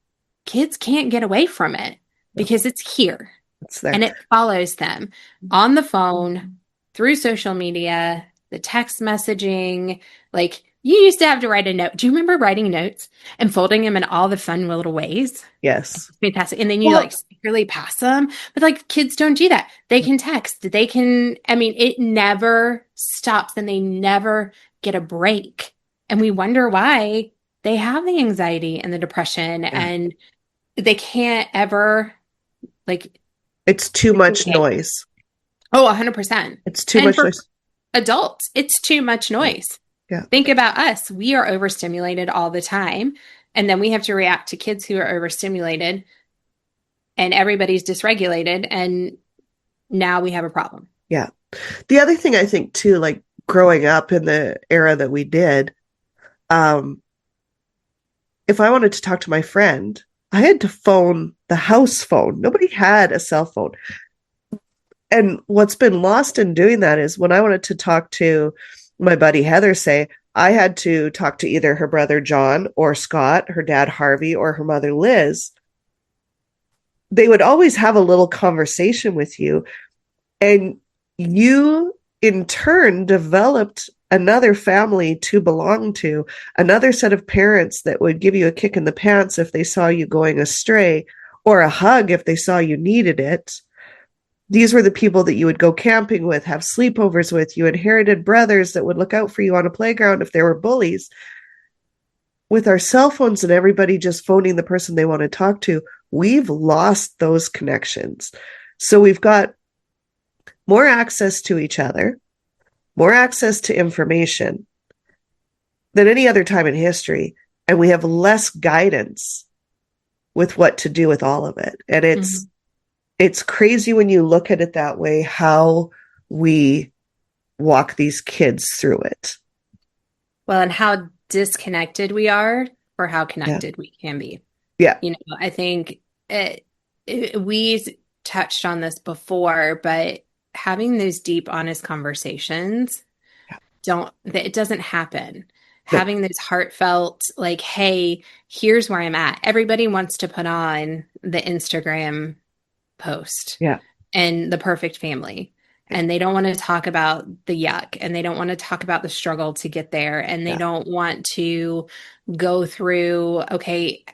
kids can't get away from it No, because it's here it's there. and it follows them on the phone, through social media, the text messaging. Like you used to have to write a note. Do you remember writing notes and folding them in all the fun little ways? Yes. Fantastic. And then you like Well, secretly pass them. But like kids don't do that. They can text. I mean, it never stops and they never get a break. And we wonder why they have the anxiety and the depression yeah. and they can't ever like It's too much communicate. noise. Oh, 100%. It's too And much for noise. adults, it's too much Yeah, noise. yeah, Think about us. We are overstimulated all the time. And then we have to react to kids who are overstimulated and everybody's dysregulated. And now we have a problem. yeah. The other thing I think too, like growing up in the era that we did, um, if I wanted to talk to my friend, I had to phone the house phone. Nobody had a cell phone. And what's been lost in doing that is when I wanted to talk to my buddy Heather, say, I had to talk to either her brother John or Scott, her dad Harvey, or her mother Liz. They would always have a little conversation with you. And you, in turn, developed another family to belong to, another set of parents that would give you a kick in the pants if they saw you going astray, or a hug if they saw you needed it. These were the people that you would go camping with, have sleepovers with. You inherited brothers that would look out for you on a playground if there were bullies. With our cell phones and everybody just phoning the person they want to talk to, we've lost those connections. So we've got more access to each other, more access to information than any other time in history. And we have less guidance with what to do with all of it. And Mhm. it's crazy when you look at it that way, how we walk these kids through it. Well, and how disconnected we are or how Yeah. connected we can be. Yeah. I think we touched on this before, but having those deep, honest conversations Yeah. it doesn't happen. No. Having those heartfelt, like, hey, here's where I'm at. Everybody wants to put on the Instagram post Yeah. and the perfect family. Yeah. And they don't want to talk about the yuck and they don't want to talk about the struggle to get there. And they Yeah. don't want to go through, okay,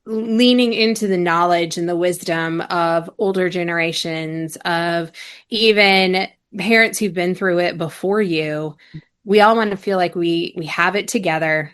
leaning into the knowledge and the wisdom of older generations, of even parents who've been through it before you. We all want to feel like we have it together.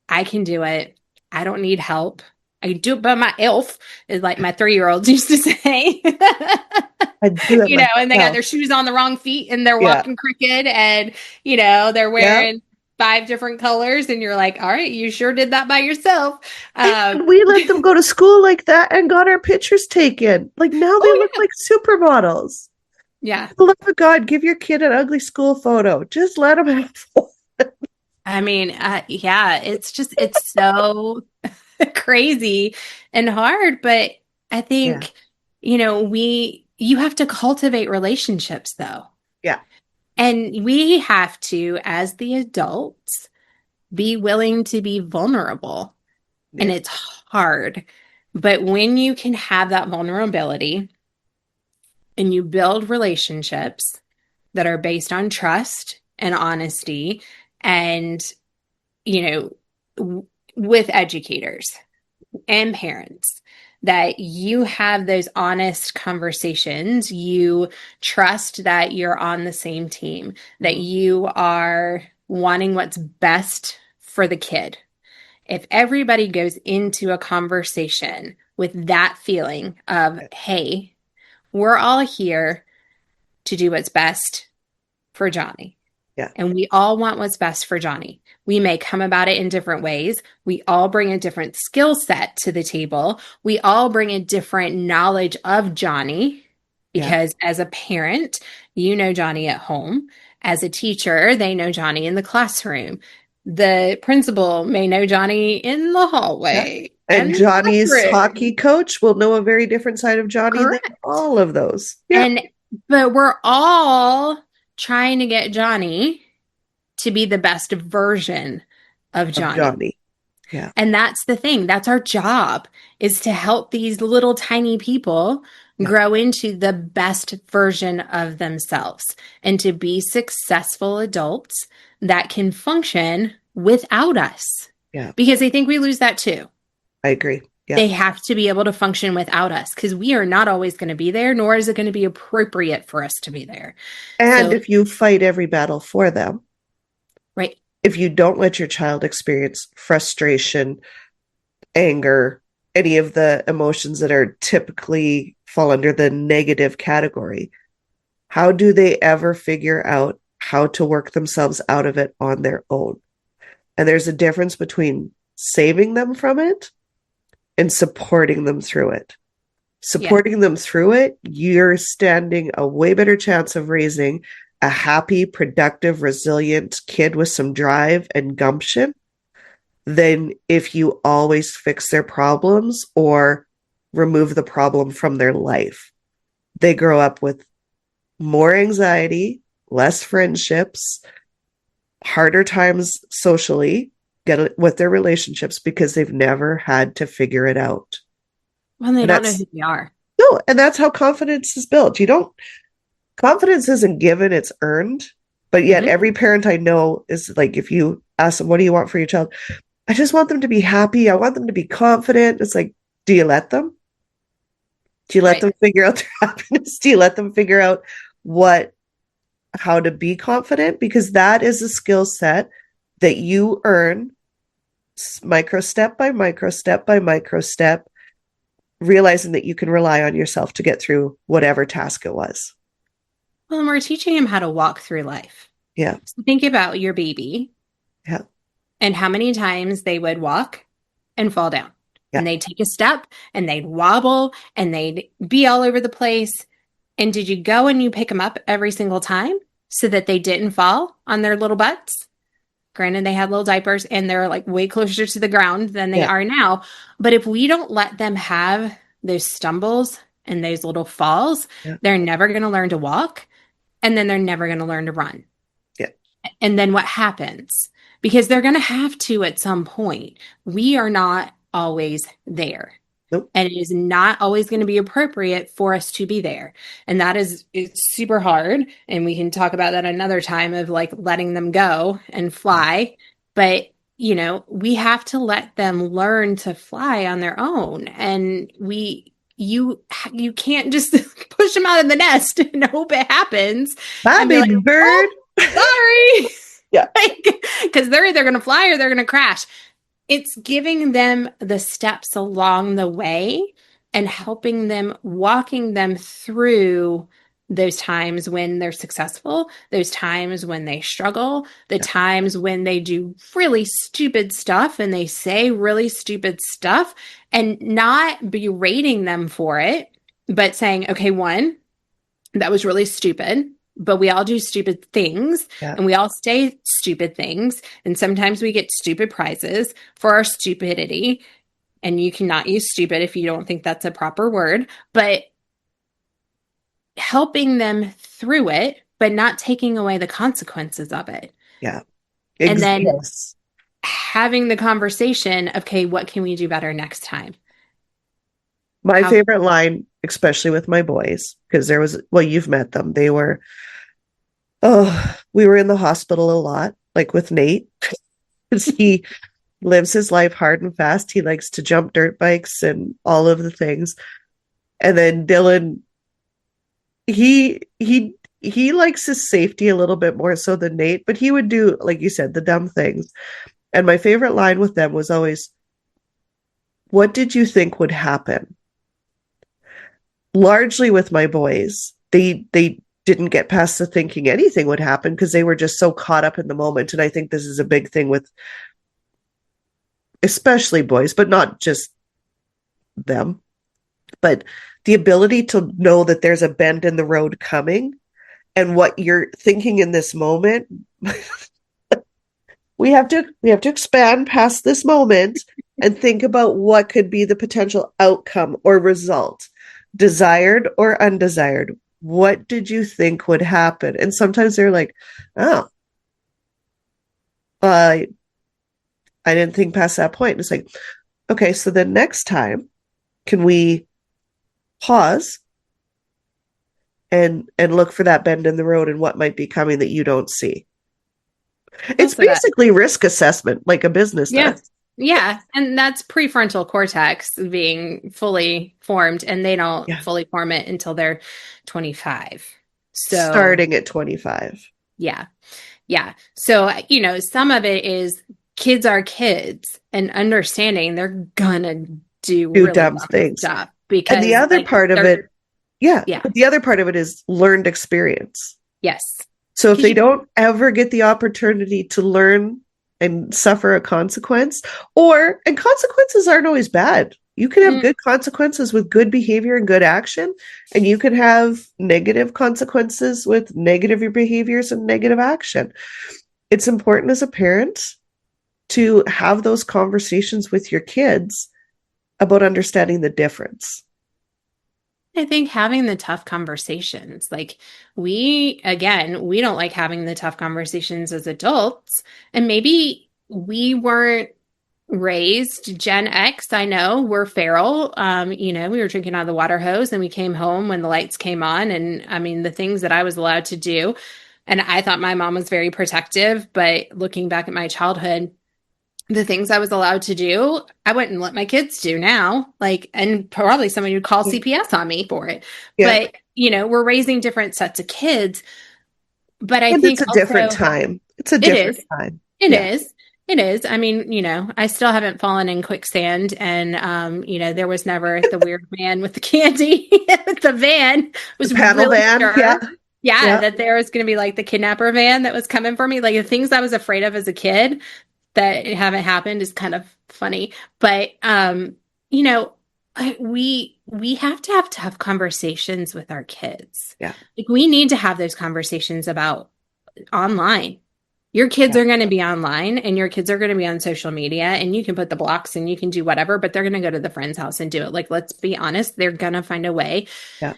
I can do it. I don't need help. I can do it by my elf, is like my 3-year-olds used to say. I do it And they got myself. their shoes on the wrong feet and they're Yeah. walking crooked and, they're Yeah. wearing 5 different colors. And you're like, all right, you sure did that by yourself. And we let them go to school like that and got our pictures taken. Like now they Oh, look yeah. like supermodels. Yeah. For the love of God, give your kid an ugly school photo. Just let them have fun. I mean, yeah, it's so crazy and hard. But I Yeah. think, you have to cultivate relationships though. Yeah. And we have to, as the adults, be willing to be vulnerable. And Yeah. it's hard. But when you can have that vulnerability and you build relationships that are based on trust and honesty and, with educators and parents, that you have those honest conversations, you trust that you're on the same team, that you are wanting what's best for the kid. If everybody goes into a conversation with that feeling of, hey, we're all here to do what's best for Johnny. Yeah. And we all want what's best for Johnny. We may come about it in different ways. We all bring a different skill set to the table. We all bring a different knowledge of Johnny Yeah. because as a parent, you know Johnny at home. As a teacher, they know Johnny in the classroom. The principal may know Johnny in the Yeah. hallway And and the Johnny's bathroom. hockey coach will know a very different side of Johnny than Correct. all of those. Yeah. But we're all trying to get Johnny to be the best version of Of Johnny. Johnny. Yeah. And that's the thing. That's our job, is to help these little tiny people Yeah. grow into the best version of themselves and to be successful adults that can function without us. Yeah. Because I think we lose that too. I agree. Yeah. They have to be able to function without us because we are not always going to be there, nor is it going to be appropriate for us to be there. And So, if you fight every battle for them, right. if you don't let your child experience frustration, anger, any of the emotions that are typically fall under the negative category, how do they ever figure out how to work themselves out of it on their own? And there's a difference between saving them from it and supporting them through it. Supporting them through it, you're standing a way better chance of raising a happy, productive, resilient kid with some drive and gumption than if you always fix their problems or remove the problem from their life. They grow up with more anxiety, less friendships, harder times socially, with their relationships because they've never had to figure it out. Well, they And don't know who they are. No, and that's how confidence is built. Confidence isn't given, it's earned. But yet every parent I know is like, if you ask them, what do you want for your child? I just want them to be happy. I want them to be confident. It's like, do you let them? Do you let them figure out their happiness? Do you let them figure out how to be confident? Because that is a skill set that you earn micro step by micro step by micro step, realizing that you can rely on yourself to get through whatever task it was. Well, and we're teaching him how to walk through life. Yeah. So think about your baby. Yeah. And how many times they would walk and fall down. Yeah. And they'd take a step and they'd wobble and they'd be all over the place. And did you go and you pick them up every single time so that they didn't fall on their little butts? Granted, they had little diapers and they're like way closer to the ground than they are now. But if we don't let them have those stumbles and those little falls, they're never going to learn to walk. And then they're never going to learn to run. Yeah. And then what happens? Because they're going to have to at some point. We are not always there. Nope. And it is not always going to be appropriate for us to be there. And it's super hard. And we can talk about that another time of like letting them go and fly. But, we have to let them learn to fly on their own. And you can't just push them out of the nest and hope it happens. Bye, baby bird. Oh, sorry. Yeah. Because they're either going to fly or they're going to crash. it's giving them the steps along the way and helping them, walking them through those times when they're successful, those times when they struggle, the Yeah. times when they do really stupid stuff and they say really stupid stuff, and not berating them for it, but saying, okay, one, that was really stupid. But we all do stupid things Yeah. and we all say stupid things. And sometimes we get stupid prizes for our stupidity. And you cannot use stupid if you don't think that's a proper word, but helping them through it, but not taking away the consequences of it. Yeah. And then Yes. having the conversation of, okay, what can we do better next time? My How? favorite line, especially with my boys, because there was, well, you've met them. They were, oh, we were in the hospital a lot, like with Nate, because he lives his life hard and fast. He likes to jump dirt bikes and all of the things. And then Dylan, he likes his safety a little bit more so than Nate, but he would do, like you said, the dumb things. And my favorite line with them was always, "What did you think would happen?" Largely with my boys, they didn't get past the thinking anything would happen because they were just so caught up in the moment. And I think this is a big thing with especially boys, but not just them, but the ability to know that there's a bend in the road coming and what you're thinking in this moment. We have to expand past this moment and think about what could be the potential outcome or result, desired or undesired. What did you think would happen? And sometimes they're like, oh, I didn't think past that point. And it's like, okay, so then next time, can we pause and look for that bend in the road and what might be coming that you don't see? It's Also that. basically risk assessment, like a business Yeah. does. Yeah. And that's prefrontal cortex being fully formed, and they don't Yeah. fully form it until they're 25. So, Starting at 25. yeah. Yeah. So, some of it is kids are kids and understanding they're gonna do Do really dumb dumb things. stuff And the because, other like, part of they're, it, yeah, yeah. but the other part of it is learned experience. Yes. So if Because they don't ever get the opportunity to learn and suffer a consequence, and consequences aren't always bad. You can have good consequences with good behavior and good action, and you can have negative consequences with negative behaviors and negative action. It's important as a parent to have those conversations with your kids about understanding the difference. I think having the tough conversations, like we don't like having the tough conversations as adults. And maybe we weren't raised Gen X. I know we're feral. We were drinking out of the water hose and we came home when the lights came on. And I mean, the things that I was allowed to do. And I thought my mom was very protective. But looking back at my childhood, the things I was allowed to do, I wouldn't let my kids do now. Like, and probably somebody would call CPS on me for it. Yeah. But, we're raising different sets of kids. But I And think it's a different also time. It's a it different is. time. It Yeah. is. It is. I mean, I still haven't fallen in quicksand. And, there was never the weird man with the candy with the van. The Was panel really van. Yeah. sure. Yeah, Yeah. that there was going to be like the kidnapper van that was coming for me. Like the things I was afraid of as a kid that haven't happened is kind of funny. But you know, we have to have tough conversations with our kids. Yeah. Like we need to have those conversations about online. Your kids Yeah. are going to be online and your kids are going to be on social media, and you can put the blocks and you can do whatever, but they're going to go to the friend's house and do it. Like, let's be honest, they're going to find a way Yeah.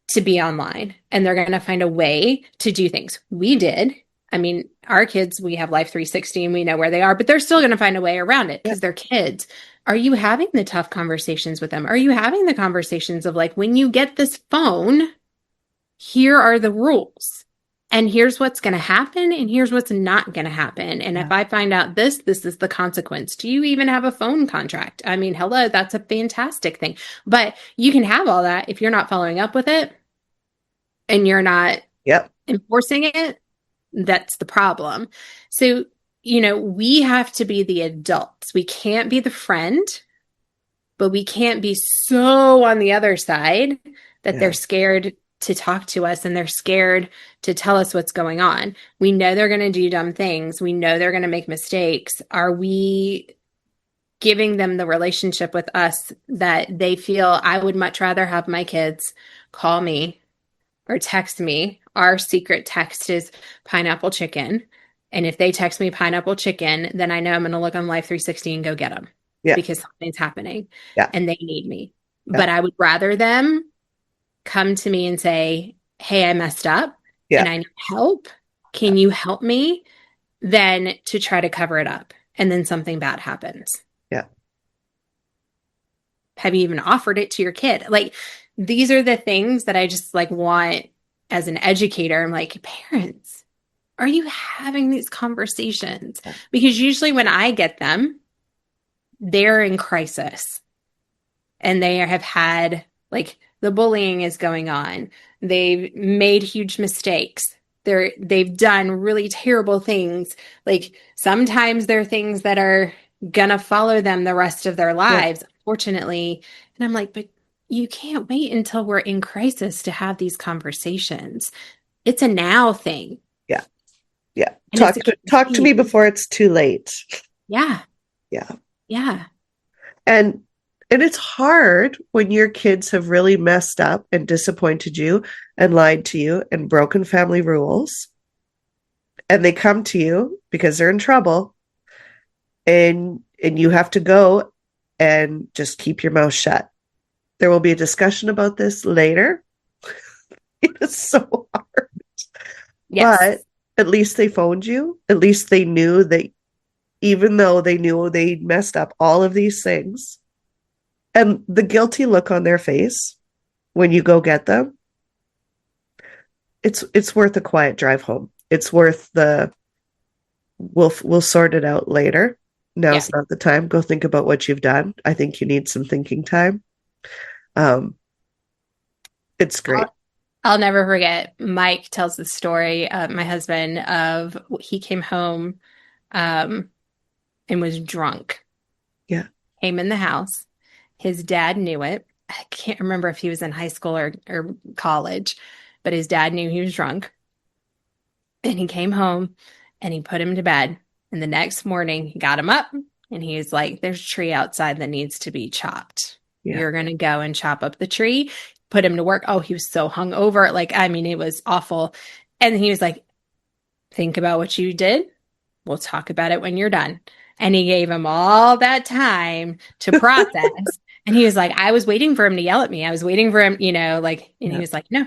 to be online and they're going to find a way to do things. We did. I mean, our kids, we have Life 360 and we know where they are, but they're still going to find a way around it Yeah. because they're kids. Are you having the tough conversations with them? Are you having the conversations of like, when you get this phone, here are the rules. And here's what's going to happen, and here's what's not going to happen. And if I find out this is the consequence. Do you even have a phone contract? I mean, hello, that's a fantastic thing. But you can have all that if you're not following up with it and you're not Yep. enforcing it. That's the problem. So, we have to be the adults. We can't be the friend, but we can't be so on the other side that they're Yeah. scared to talk to us and they're scared to tell us what's going on. We know they're going to do dumb things. We know they're going to make mistakes. Are we giving them the relationship with us that they feel? I would much rather have my kids call me or text me. Our secret text is pineapple chicken. And if they text me pineapple chicken, then I know I'm going to look on Life 360 and go get them Yeah. because something's happening Yeah. and they need me. Yeah. But I would rather them come to me and say, hey, I messed up and Yeah. I need help. Yeah. Can you help me? Than to try to cover it up and then something bad happens. Yeah. Have you even offered it to your kid? Like, these are the things that I just like want as an educator. I'm like, parents, are you having these conversations? Because usually when I get them, they're in crisis and they have had like the bullying is going on. They've made huge mistakes. They've done really terrible things. Like sometimes they're things that are gonna follow them the rest of their Yeah. lives, unfortunately. And I'm like, but you can't wait until we're in crisis to have these conversations. It's a now thing. Yeah. Yeah. And it's a Talk to me kid. before it's too late. Yeah. Yeah. Yeah. And it's hard when your kids have really messed up and disappointed you and lied to you and broken family rules. And they come to you because they're in trouble and you have to go and just keep your mouth shut. There will be a discussion about this later. It is so hard. Yes. But at least they phoned you. At least they knew that even though they knew they messed up all of these things, and the guilty look on their face when you go get them, it's worth a quiet drive home. It's worth the we'll sort it out later. Now's not the time. Go think about what you've done. I think you need some thinking time. It's great. I'll never forget. Mike tells the story, my husband, of he came home and was drunk. Yeah. Came in the house. His dad knew it. I can't remember if he was in high school or college, but his dad knew he was drunk. And he came home and he put him to bed. And the next morning he got him up and he was like, there's a tree outside that needs to be chopped. Yeah. You're going to go and chop up the tree, put him to work. Oh, he was so hungover. Like, I mean, it was awful. And he was like, think about what you did. We'll talk about it when you're done. And he gave him all that time to process. And he was like, I was waiting for him to yell at me. I was waiting for him, like, and he was like, no.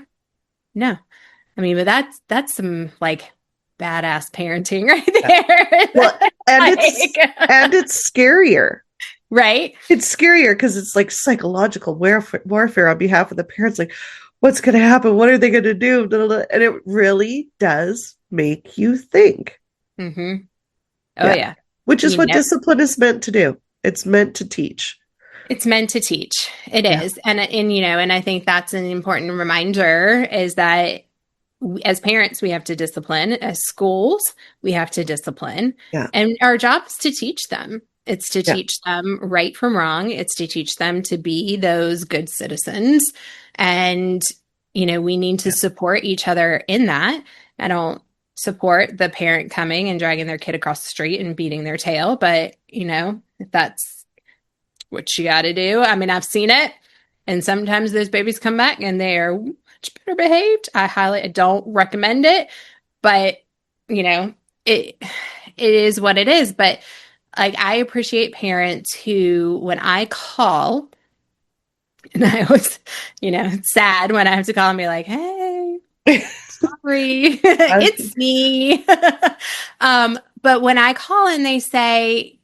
I mean, but that's some like badass parenting right there. Well, and like, it's scarier. Right? It's scarier because it's like psychological warfare on behalf of the parents. Like, what's going to happen? What are they going to do? And it really does make you think. Mm-hmm. Oh, yeah. Which is what discipline is meant to do. It's meant to teach. It's meant to teach. It is. And I think that's an important reminder is that as parents, we have to discipline. As schools, we have to discipline. Yeah. And our job is to teach them. It's to teach them right from wrong. It's to teach them to be those good citizens. And, we need to support each other in that. I don't support the parent coming and dragging their kid across the street and beating their tail. But, if that's what you got to do, I mean, I've seen it. And sometimes those babies come back and they are much better behaved. I don't recommend it, but it is what it is. But like, I appreciate parents who, when I call, and I was, sad when I have to call and be like, hey, sorry, it's me. But when I call and they say,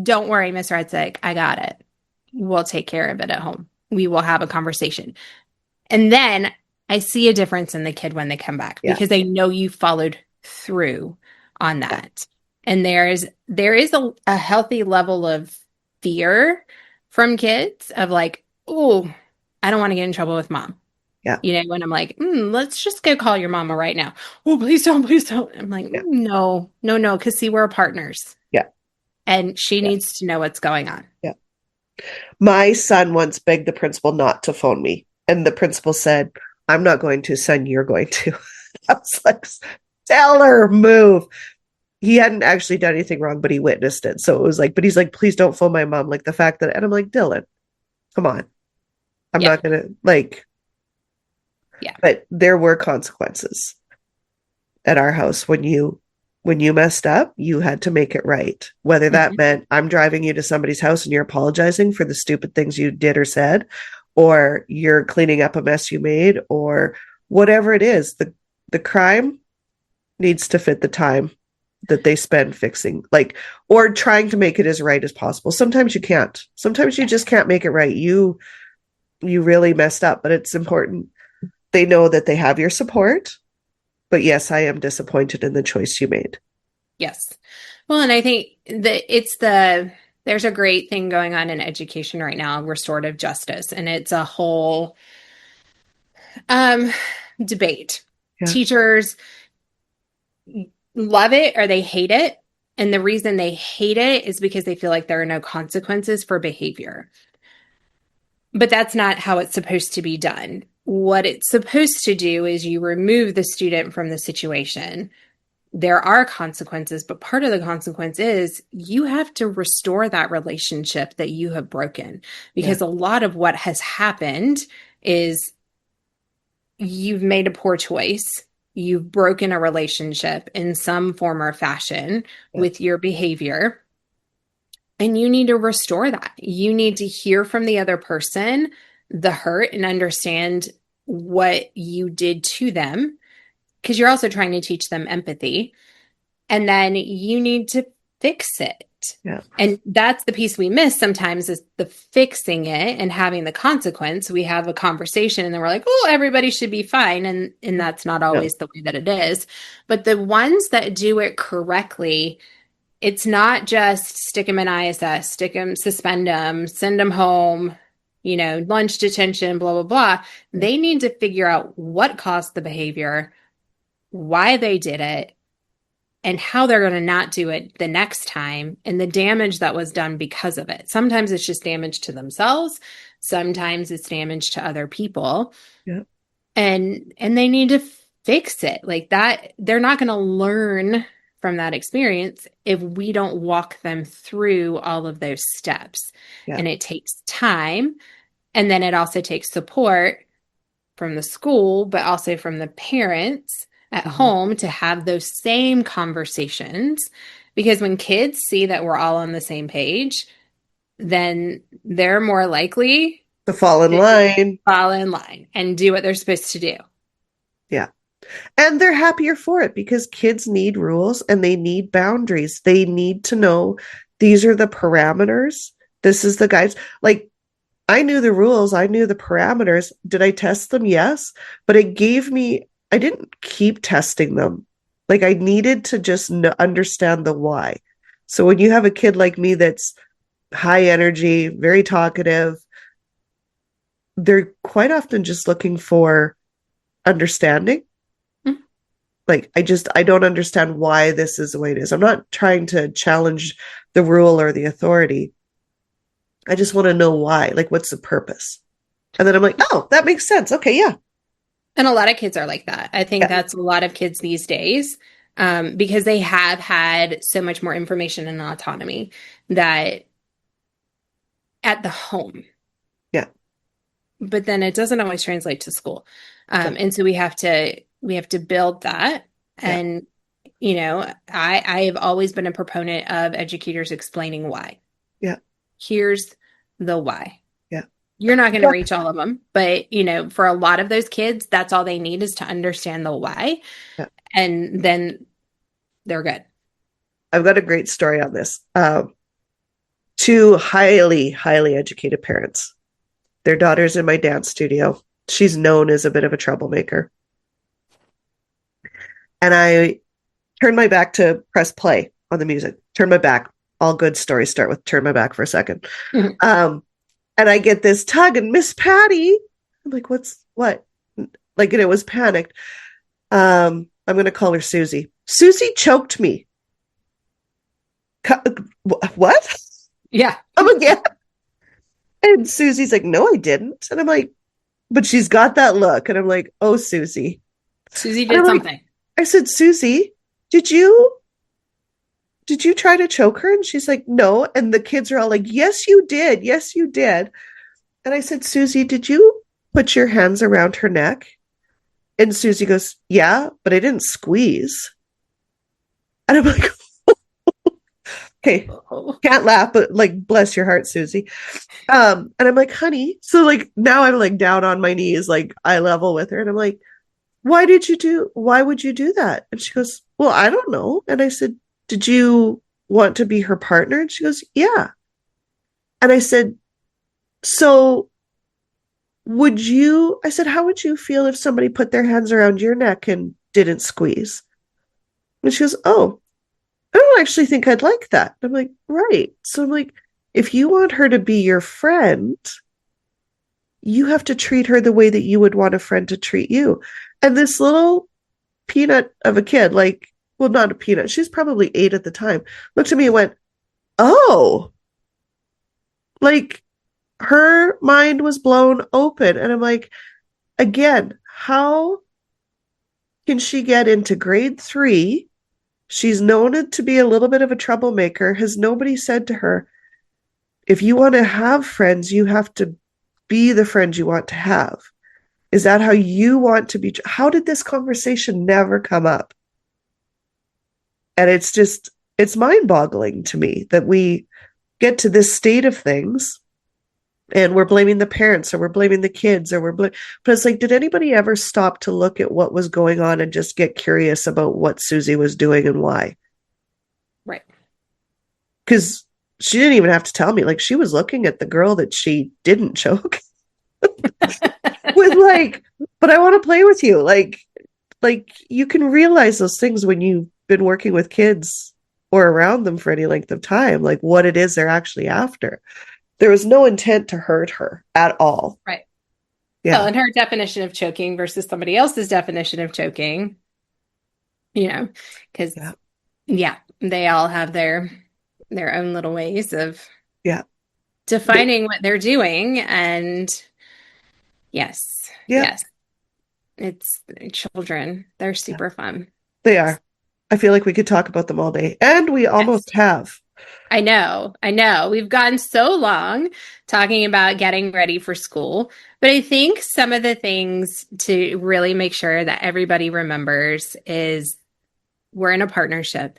don't worry, Miss Retseck, I got it. We'll take care of it at home. We will have a conversation. And then I see a difference in the kid when they come back because they know you followed through on that. And there is a healthy level of fear from kids of like, oh, I don't want to get in trouble with mom. Yeah. When I'm like, let's just go call your mama right now. Oh, please don't, please don't. I'm like, Yeah. no, no, no, because see, we're partners Yeah. and she Yeah. needs to know what's going on. Yeah. My son once begged the principal not to phone me. And the principal said, I'm not going to, son, you're going to. I was like, tell her, move. He hadn't actually done anything wrong, but he witnessed it. So it was like, but he's like, please don't phone my mom. Like the fact that, and I'm like, Dylan, come on. I'm Yeah. not going to, like, Yeah. but there were consequences at our house when you messed up, you had to make it right. Whether that Mhm. meant I'm driving you to somebody's house and you're apologizing for the stupid things you did or said, or you're cleaning up a mess you made, or whatever it is, the crime needs to fit the time that they spend fixing, like, or trying to make it as right as possible. Sometimes you can't. Sometimes you just can't make it right. You really messed up, but it's important they know that they have your support. But yes, I am disappointed in the choice you made. Yes. Well, and I think that there's a great thing going on in education right now, restorative justice, and it's a whole um, debate. Yeah. Teachers love it or they hate it. And the reason they hate it is because they feel like there are no consequences for behavior. But that's not how it's supposed to be done. What it's supposed to do is you remove the student from the situation. There are consequences, but part of the consequence is you have to restore that relationship that you have broken. Yeah. Because a lot of what has happened is you've made a poor choice. You've broken a relationship in some form or fashion Yeah. with your behavior. And you need to restore that. You need to hear from the other person the hurt and understand what you did to them, because you're also trying to teach them empathy. And then you need to fix it. Yeah. And that's the piece we miss sometimes is the fixing it and having the consequence. We have a conversation and then we're like, oh, everybody should be fine. And that's not No. always the way that it is. But the ones that do it correctly, it's not just stick them in ISS, stick them, suspend them, send them home, lunch detention, blah, blah, blah. Yeah. They need to figure out what caused the behavior, why they did it, and how they're going to not do it the next time and the damage that was done because of it. Sometimes it's just damage to themselves. Sometimes it's damage to other people. Yeah. And they need to fix it. Like that, they're not going to learn from that experience if we don't walk them through all of those steps. Yeah. And it takes time. And then it also takes support from the school, but also from the parents at home to have those same conversations. Because when kids see that we're all on the same page, then they're more likely To fall in to line. fall in line and do what they're supposed to do. Yeah. And they're happier for it because kids need rules and they need boundaries. They need to know these are the parameters. This is the guides. Like, I knew the rules, I knew the parameters. Did I test them? Yes. But it gave me, I didn't keep testing them. Like, I needed to just understand the why. So when you have a kid like me that's high energy, very talkative, they're quite often just looking for understanding. Mhm. Like, I don't understand why this is the way it is. I'm not trying to challenge the rule or the authority. I just want to know why. Like, what's the purpose? And then I'm like, oh, that makes sense. Okay, yeah. And a lot of kids are like that. I think Yeah. that's a lot of kids these days, because they have had so much more information and autonomy that at the home. Yeah. But then it doesn't always translate to school. And so we have to build that. Yeah. And, I have always been a proponent of educators explaining why. Yeah. Here's the why. Yeah. You're not going to reach all of them, but for a lot of those kids, that's all they need is to understand the why. Yeah. And then they're good. I've got a great story on this. Two highly, highly educated parents. Their daughter's in my dance studio. She's known as a bit of a troublemaker. And I turned my back to press play on the music. Turn my back. All good stories start with turn my back for a second. Mhm. And I get this tug and Miss Patti. I'm like, what? like, and it was panicked. I'm going to call her Susie. Susie choked me. What? Yeah. I'm again. And Susie's like, no, I didn't. And I'm like, but she's got that look. And I'm like, oh, Susie. Susie And did I'm like, something. I said, Susie, did you try to choke her? And she's like, no. And the kids are all like, yes, you did. Yes, you did. And I said, Susie, did you put your hands around her neck? And Susie goes, yeah, but I didn't squeeze. And I'm like, okay, Oh. can't laugh, but like, bless your heart, Susie. And I'm like, honey, so like now I'm like down on my knees, like eye level with her. And I'm like, why would you do that? And she goes, well, I don't know. And I said, did you want to be her partner? And she goes, yeah. And I said, so I said, how would you feel if somebody put their hands around your neck and didn't squeeze? And she goes, oh, I don't actually think I'd like that. I'm like, right. So I'm like, if you want her to be your friend, you have to treat her the way that you would want a friend to treat you. And this little peanut of a kid, like, well, not a peanut, she's probably 8 at the time, looked at me and went, oh, like her mind was blown open. And I'm like, again, how can she get into grade 3? She's known to be a little bit of a troublemaker. Has nobody said to her, if you want to have friends, you have to be the friend you want to have? Is that how you want to be? How did this conversation never come up? And it's mind boggling to me that we get to this state of things and we're blaming the parents or we're blaming the kids but it's like, did anybody ever stop to look at what was going on and just get curious about what Susie was doing and why? Right. Because she didn't even have to tell me. Like, she was looking at the girl that she didn't choke with like, but I want to play with you. Like you can realize those things when you've been working with kids or around them for any length of time, like what it is they're actually after. There was no intent to hurt her at all. Right. Yeah. Well, and her definition of choking versus somebody else's definition of choking, because yeah, they all have their own little ways of defining what they're doing. And yes, it's children. They're super fun. They are. I feel like we could talk about them all day, and we almost have. I know. We've gotten so long talking about getting ready for school, but I think some of the things to really make sure that everybody remembers is we're in a partnership,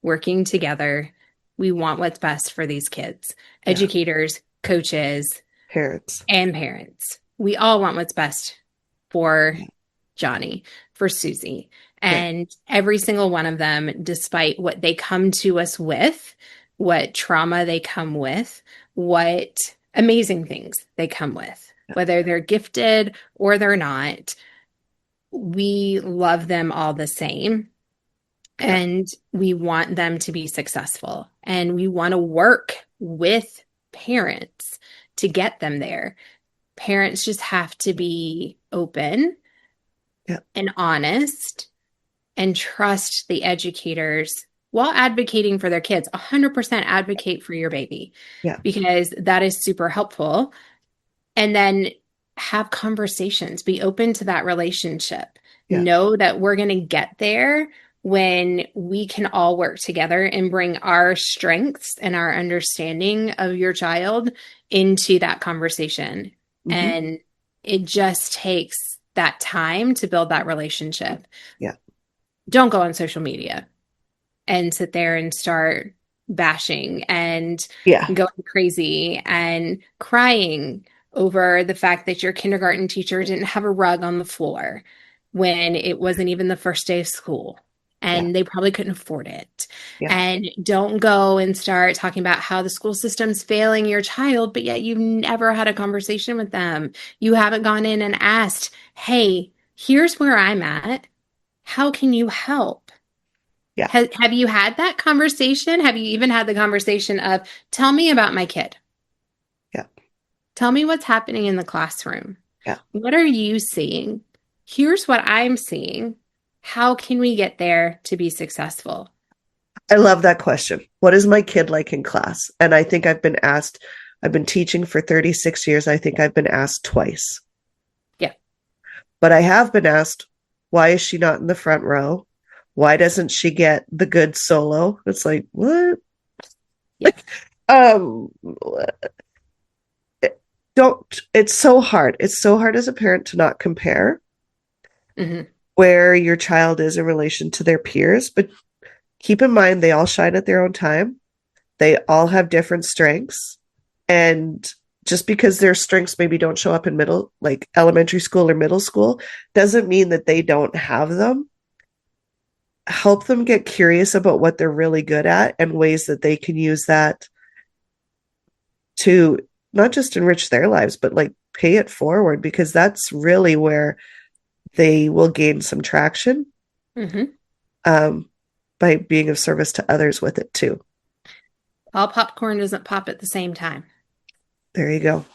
working together. We want what's best for these kids, educators, coaches, parents. We all want what's best for Johnny, for Susie. And every single one of them, despite what they come to us with, what trauma they come with, what amazing things they come with, whether they're gifted or they're not, we love them all the same. And we want them to be successful. And we want to work with parents to get them there. Parents just have to be open and honest and trust the educators while advocating for their kids. 100% advocate for your baby because that is super helpful. And then have conversations, be open to that relationship. Know that we're going to get there when we can all work together and bring our strengths and our understanding of your child into that conversation. Mm-hmm. And it just takes that time to build that relationship. Don't go on social media and sit there and start bashing and going crazy and crying over the fact that your kindergarten teacher didn't have a rug on the floor when it wasn't even the first day of school and they probably couldn't afford it. And don't go and start talking about how the school system's failing your child, but yet you've never had a conversation with them. You haven't gone in and asked, hey, here's where I'm at. How can you help? Have you had that conversation? Have you even had the conversation of, tell me about my kid? Tell me what's happening in the classroom. What are you seeing? Here's what I'm seeing. How can we get there to be successful? I love that question. What is my kid like in class? And I think I've been asked, I've been teaching for 36 years. I think I've been asked twice. Yeah. But I have been asked, why is she not in the front row? Why doesn't she get the good solo? It's like, what? Yeah. Um, don't, it's so hard. It's so hard as a parent to not compare Mm-hmm. where your child is in relation to their peers. But keep in mind, they all shine at their own time. They all have different strengths. And just because their strengths maybe don't show up in middle, like elementary school or middle school, doesn't mean that they don't have them. Help them get curious about what they're really good at and ways that they can use that to not just enrich their lives, but like pay it forward, because that's really where they will gain some traction, Mm-hmm. by being of service to others with it too. All popcorn doesn't pop at the same time. There you go.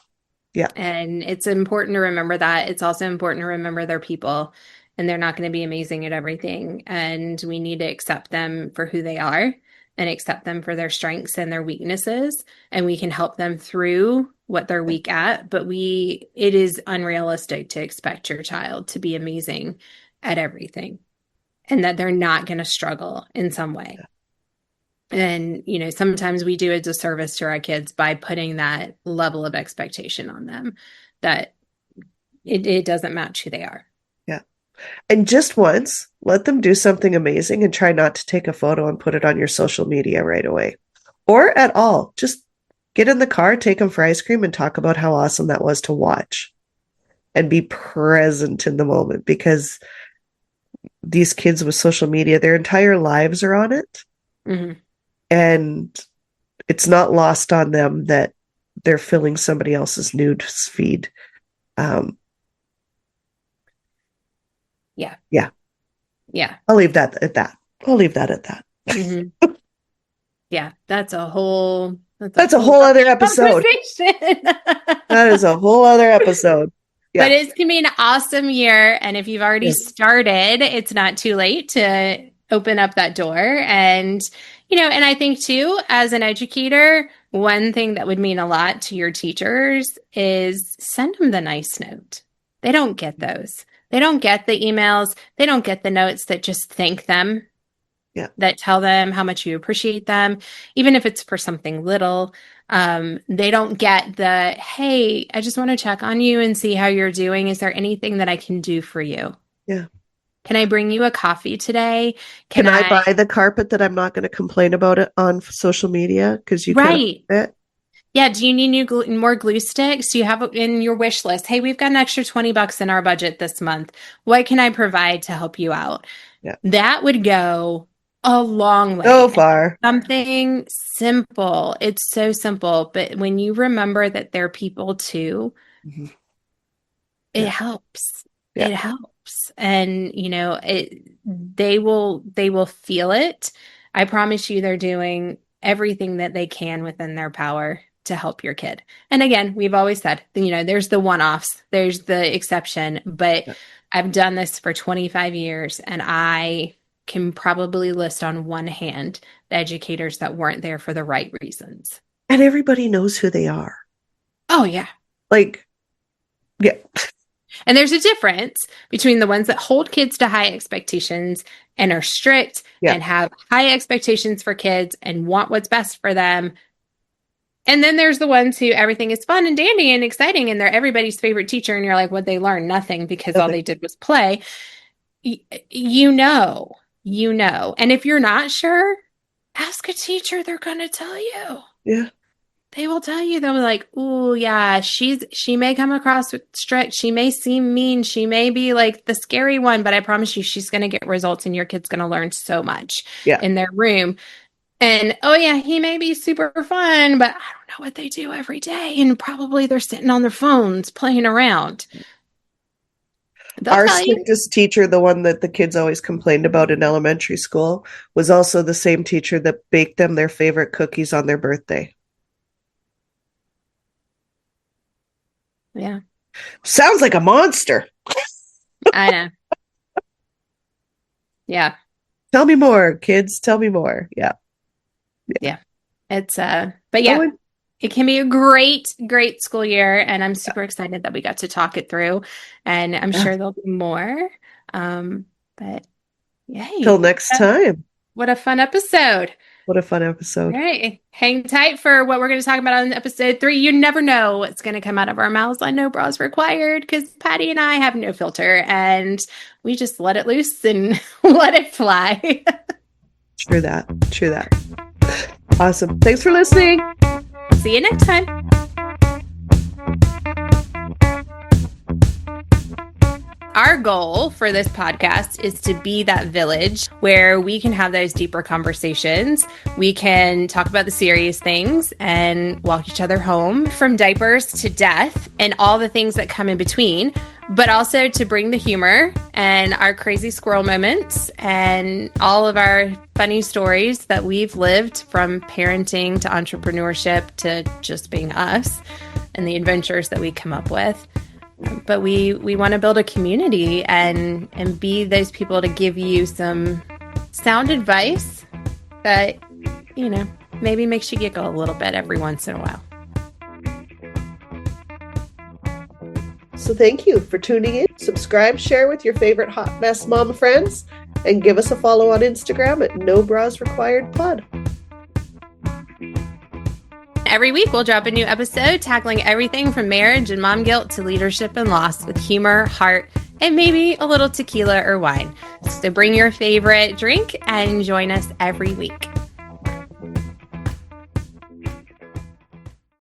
Yeah. And it's important to remember that. It's also important to remember they're people and they're not going to be amazing at everything. And we need to accept them for who they are and accept them for their strengths and their weaknesses. And we can help them through what they're weak at. But it is unrealistic to expect your child to be amazing at everything and that they're not going to struggle in some way. And, sometimes we do a disservice to our kids by putting that level of expectation on them that it doesn't match who they are. Yeah. And just once, let them do something amazing and try not to take a photo and put it on your social media right away or at all. Just get in the car, take them for ice cream, and talk about how awesome that was to watch and be present in the moment, because these kids with social media, their entire lives are on it. Mm-hmm. And it's not lost on them that they're filling somebody else's news feed. Yeah. Yeah. Yeah. I'll leave that at that. Mm-hmm. Yeah. That's a whole other episode. That is a whole other episode. Yeah. But it's going to be an awesome year. And if you've already started, it's not too late to open up that door. And, and I think too, as an educator, one thing that would mean a lot to your teachers is send them the nice note. They don't get those. They don't get the emails. They don't get the notes that just thank them. Yeah. That tell them how much you appreciate them, even if it's for something little. They don't get the, hey, I just want to check on you and see how you're doing. Is there anything that I can do for you? Yeah. Can I bring you a coffee today? Can I buy the carpet that I'm not going to complain about it on social media because you right. can't it? Yeah. Do you need more glue sticks? Do you have it in your wish list? Hey, we've got an extra $20 in our budget this month. What can I provide to help you out? Yeah. That would go a long way. So far. Something simple. It's so simple. But when you remember that they're people too, mm-hmm. It helps. Yeah. It helps. And, they will feel it. I promise you they're doing everything that they can within their power to help your kid. And again, we've always said, there's the one-offs, there's the exception, but I've done this for 25 years and I can probably list on one hand the educators that weren't there for the right reasons. And everybody knows who they are. Oh, yeah. Yeah. And there's a difference between the ones that hold kids to high expectations and are strict and have high expectations for kids and want what's best for them. And then there's the ones who everything is fun and dandy and exciting and they're everybody's favorite teacher. And you're like, what'd they learn? Nothing, because all they did was play. You know. And if you're not sure, ask a teacher. They're going to tell you. Yeah. They will tell you. They'll be like, oh, yeah, she may come across strict. She may seem mean. She may be like the scary one, but I promise you she's going to get results and your kid's going to learn so much in their room. And, oh, yeah, he may be super fun, but I don't know what they do every day. And probably they're sitting on their phones playing around. Our strictest teacher, the one that the kids always complained about in elementary school, was also the same teacher that baked them their favorite cookies on their birthday. Yeah. Sounds like a monster. I know. Yeah. Tell me more, kids. Tell me more. Yeah. Yeah. It's but Oh, yeah, it can be a great, great school year, and I'm super excited that we got to talk it through, and I'm yeah. sure there'll be more. But Till yay. next time. What a fun episode. What a fun All episode. right. Hang tight for what we're going to talk about on episode 3. You never know what's going to come out of our mouths on No Bras Required because Patty and I have no filter and we just let it loose and let it fly. True that. True that. Awesome. Thanks for listening. See you next time. Our goal for this podcast is to be that village where we can have those deeper conversations. We can talk about the serious things and walk each other home from diapers to death and all the things that come in between, but also to bring the humor and our crazy squirrel moments and all of our funny stories that we've lived from parenting to entrepreneurship to just being us and the adventures that we come up with. But we want to build a community and be those people to give you some sound advice that, you know, maybe makes you giggle a little bit every once in a while. So thank you for tuning in. Subscribe, share with your favorite hot mess mom friends, and give us a follow on Instagram at No Bras Required Pod. Every week, we'll drop a new episode tackling everything from marriage and mom guilt to leadership and loss with humor, heart, and maybe a little tequila or wine. So bring your favorite drink and join us every week.